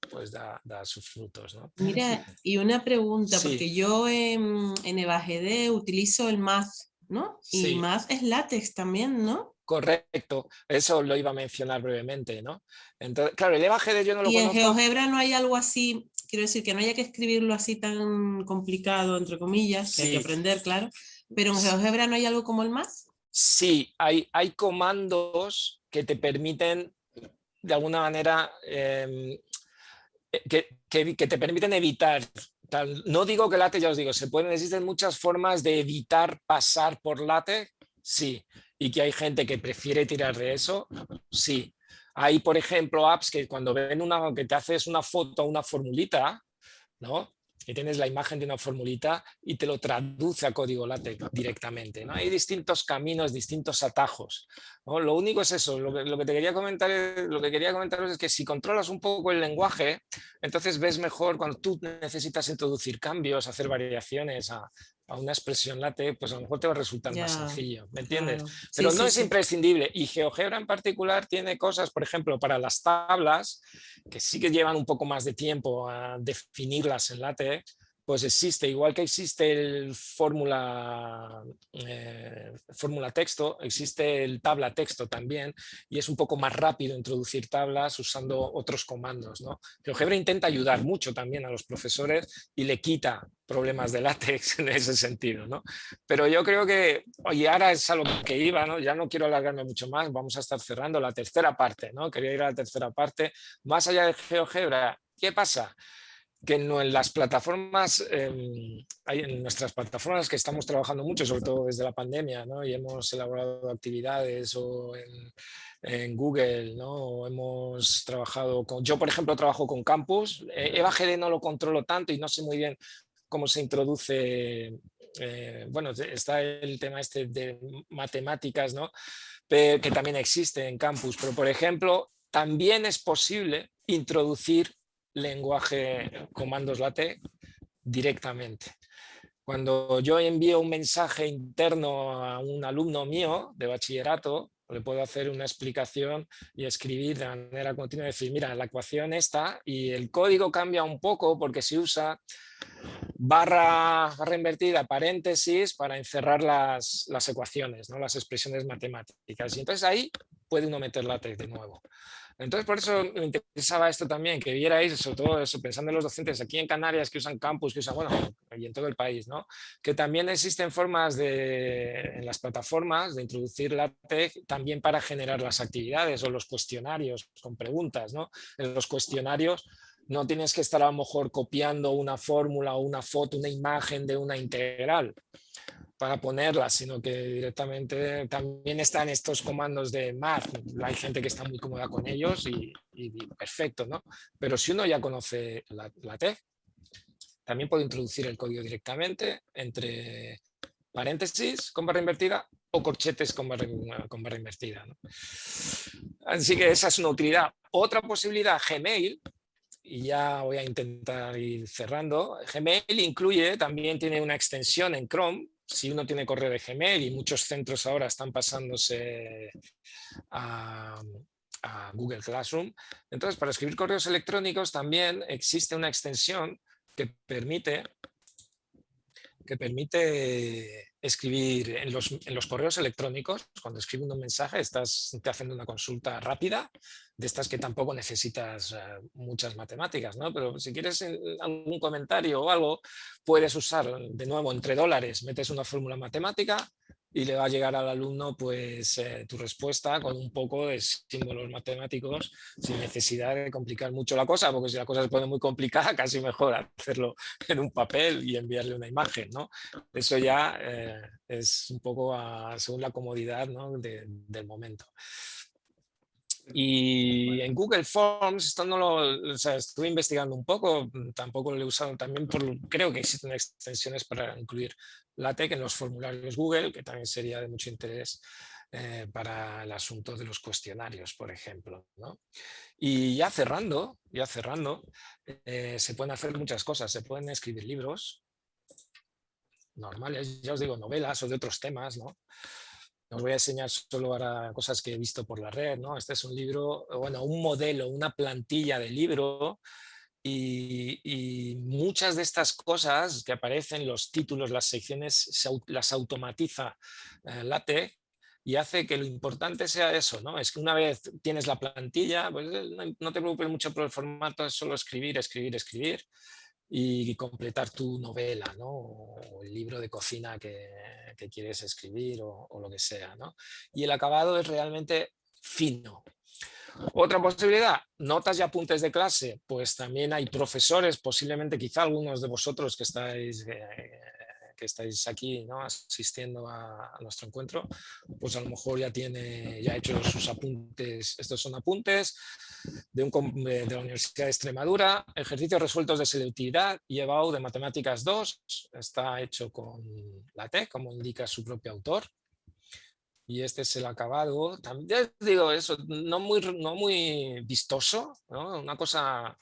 sus frutos, ¿no? Mira, y una pregunta, Sí. porque yo en EvaGD utilizo el Math, ¿no? Sí. Y Math es látex también, ¿no? Correcto, eso lo iba a mencionar brevemente, ¿no? Entonces, claro, el EvaGD yo no lo Y en conozco. GeoGebra no hay algo así, quiero decir, que no haya que escribirlo así tan complicado, entre comillas, que hay que aprender, claro, pero en GeoGebra no hay algo como el Math. Sí, hay comandos que te permiten, de alguna manera, que te permiten evitar. No digo que LaTeX, ya os digo, existen muchas formas de evitar pasar por LaTeX, sí, y que hay gente que prefiere tirar de eso, sí. Hay, por ejemplo, apps que cuando ven que te haces una foto o una formulita, ¿no? Que tienes la imagen de una formulita y te lo traduce a código LaTeX directamente, ¿no? Hay distintos caminos, distintos atajos, ¿no? Lo único es eso, lo que quería comentaros es que si controlas un poco el lenguaje, entonces ves mejor cuando tú necesitas introducir cambios, hacer variaciones a a una expresión LaTeX, pues a lo mejor te va a resultar más Ya, sencillo, ¿me entiendes? claro. Pero Sí, no sí, es sí. imprescindible, y GeoGebra en particular tiene cosas, por ejemplo, para las tablas, que sí que llevan un poco más de tiempo a definirlas en LaTeX, pues existe, igual que existe el fórmula texto, existe el tabla texto también, y es un poco más rápido introducir tablas usando otros comandos, ¿no? GeoGebra intenta ayudar mucho también a los profesores y le quita problemas de LaTeX en ese sentido, ¿no? Pero yo creo que, oye, ahora es a lo que iba, ¿no? Ya no quiero alargarme mucho más, vamos a estar cerrando la tercera parte, ¿no? Quería ir a la tercera parte. Más allá de GeoGebra, ¿qué pasa? Que en las plataformas, en nuestras plataformas que estamos trabajando mucho, sobre todo desde la pandemia, ¿no? Y hemos elaborado actividades o en Google, ¿no? O hemos trabajado con, yo por ejemplo trabajo con Campus, EvaGD no lo controlo tanto y no sé muy bien cómo se introduce, bueno, está el tema este de matemáticas, ¿no? Que también existe en Campus, pero por ejemplo también es posible introducir lenguaje comandos LaTeX directamente. Cuando yo envío un mensaje interno a un alumno mío de bachillerato, le puedo hacer una explicación y escribir de manera continua, decir, mira, la ecuación está y el código cambia un poco porque se usa barra invertida, paréntesis, para encerrar las ecuaciones, ¿no? Las expresiones matemáticas. Y entonces ahí puede uno meter LaTeX de nuevo. Entonces, por eso me interesaba esto también, que vierais, sobre todo eso, pensando en los docentes aquí en Canarias que usan Campus, que usan, bueno, y en todo el país, ¿no? Que también existen formas en las plataformas de introducir LaTeX también para generar las actividades o los cuestionarios con preguntas, ¿no? En los cuestionarios no tienes que estar a lo mejor copiando una fórmula o una foto, una imagen de una integral para ponerla, sino que directamente también están estos comandos de math. Hay gente que está muy cómoda con ellos y perfecto, ¿no? Pero si uno ya conoce LaTeX, también puede introducir el código directamente entre paréntesis con barra invertida o corchetes con barra invertida, ¿no? Así que esa es una utilidad. Otra posibilidad, Gmail, y ya voy a intentar ir cerrando. Gmail incluye, también tiene una extensión en Chrome. Si uno tiene correo de Gmail, y muchos centros ahora están pasándose a Google Classroom, entonces para escribir correos electrónicos también existe una extensión que permite escribir en los correos electrónicos. Cuando escribes un mensaje estás haciendo una consulta rápida, de estas que tampoco necesitas muchas matemáticas, ¿no? Pero si quieres algún comentario o algo, puedes usar de nuevo entre dólares, metes una fórmula matemática y le va a llegar al alumno pues tu respuesta con un poco de símbolos matemáticos sin necesidad de complicar mucho la cosa, porque si la cosa se pone muy complicada casi mejor hacerlo en un papel y enviarle una imagen, ¿no? Eso ya es un poco según la comodidad, ¿no? del momento. Y en Google Forms, esto no lo, o sea, estuve investigando un poco, tampoco lo he usado también, creo que existen extensiones para incluir LaTeX en los formularios Google, que también sería de mucho interés para el asunto de los cuestionarios, por ejemplo, ¿no? Y ya cerrando, se pueden hacer muchas cosas, se pueden escribir libros normales, ya os digo, novelas o de otros temas, ¿no? Os voy a enseñar solo ahora cosas que he visto por la red, ¿no? Este es un libro, bueno, un modelo, una plantilla de libro y muchas de estas cosas que aparecen, los títulos, las secciones, las automatiza LaTeX y hace que lo importante sea eso, ¿no? Es que una vez tienes la plantilla, pues no te preocupes mucho por el formato, es solo escribir y completar tu novela, ¿no? O el libro de cocina que quieres escribir o lo que sea, ¿no? Y el acabado es realmente fino. Otra posibilidad, notas y apuntes de clase, pues también hay profesores, posiblemente quizá algunos de vosotros que estáis aquí, ¿no? Asistiendo a nuestro encuentro, pues a lo mejor ya ha hecho sus apuntes. Estos son apuntes de la Universidad de Extremadura, ejercicios resueltos de selectividad y EBAU de Matemáticas 2, está hecho con LaTeX, como indica su propio autor. Y este es el acabado. También digo eso, no muy vistoso, ¿no? Una cosa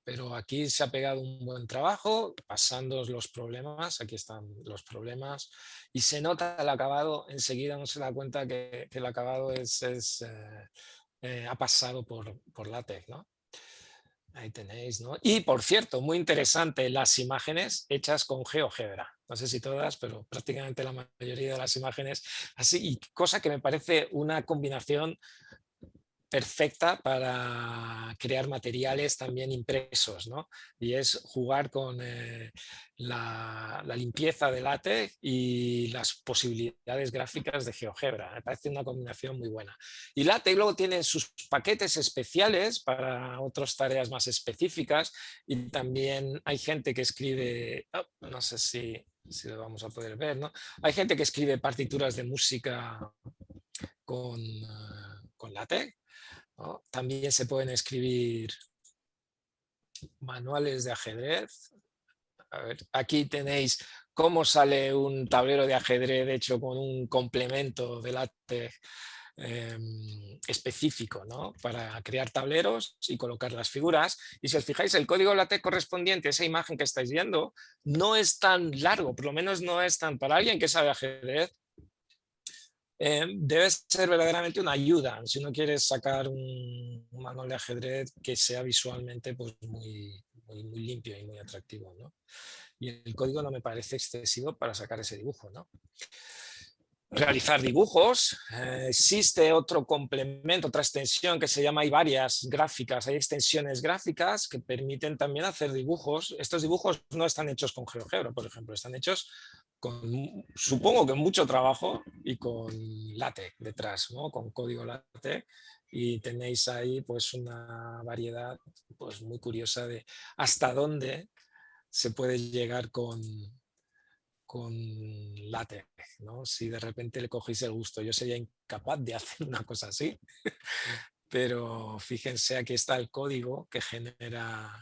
pero aquí se ha pegado un buen trabajo, pasando los problemas, aquí están los problemas, y se nota el acabado, enseguida uno se da cuenta que el acabado ha pasado por látex, ¿no? Ahí tenéis, ¿no? Y por cierto, muy interesante, las imágenes hechas con GeoGebra. No sé si todas, pero prácticamente la mayoría de las imágenes así, y cosa que me parece una combinación perfecta para crear materiales también impresos, ¿no? Y es jugar con la limpieza de látex y las posibilidades gráficas de GeoGebra. Me parece una combinación muy buena. Y látex luego tiene sus paquetes especiales para otras tareas más específicas, y también hay gente que escribe, no sé si lo vamos a poder ver, ¿no? Hay gente que escribe partituras de música con látex, ¿no? También se pueden escribir manuales de ajedrez. A ver, aquí tenéis cómo sale un tablero de ajedrez hecho con un complemento de látex específico, ¿no? Para crear tableros y colocar las figuras. Y si os fijáis, el código látex correspondiente a esa imagen que estáis viendo no es tan largo, por lo menos no es tan, para alguien que sabe ajedrez, debe ser verdaderamente una ayuda si uno quiere sacar un manual de ajedrez que sea visualmente pues, muy limpio y muy atractivo, ¿no? Y el código no me parece excesivo para sacar ese dibujo, ¿no? Realizar dibujos. Existe otro complemento, otra extensión que se llama, hay varias gráficas, hay extensiones gráficas que permiten también hacer dibujos. Estos dibujos no están hechos con GeoGebra, por ejemplo, están hechos con, supongo que mucho trabajo y con látex detrás, ¿no? Con código látex, y tenéis ahí pues una variedad pues muy curiosa de hasta dónde se puede llegar con látex, ¿no? Si de repente le cogéis el gusto. Yo sería incapaz de hacer una cosa así, pero fíjense, aquí está el código que genera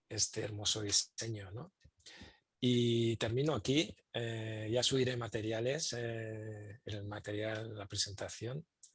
este hermoso diseño, ¿no? Y termino aquí, ya subiré materiales, el material, la presentación.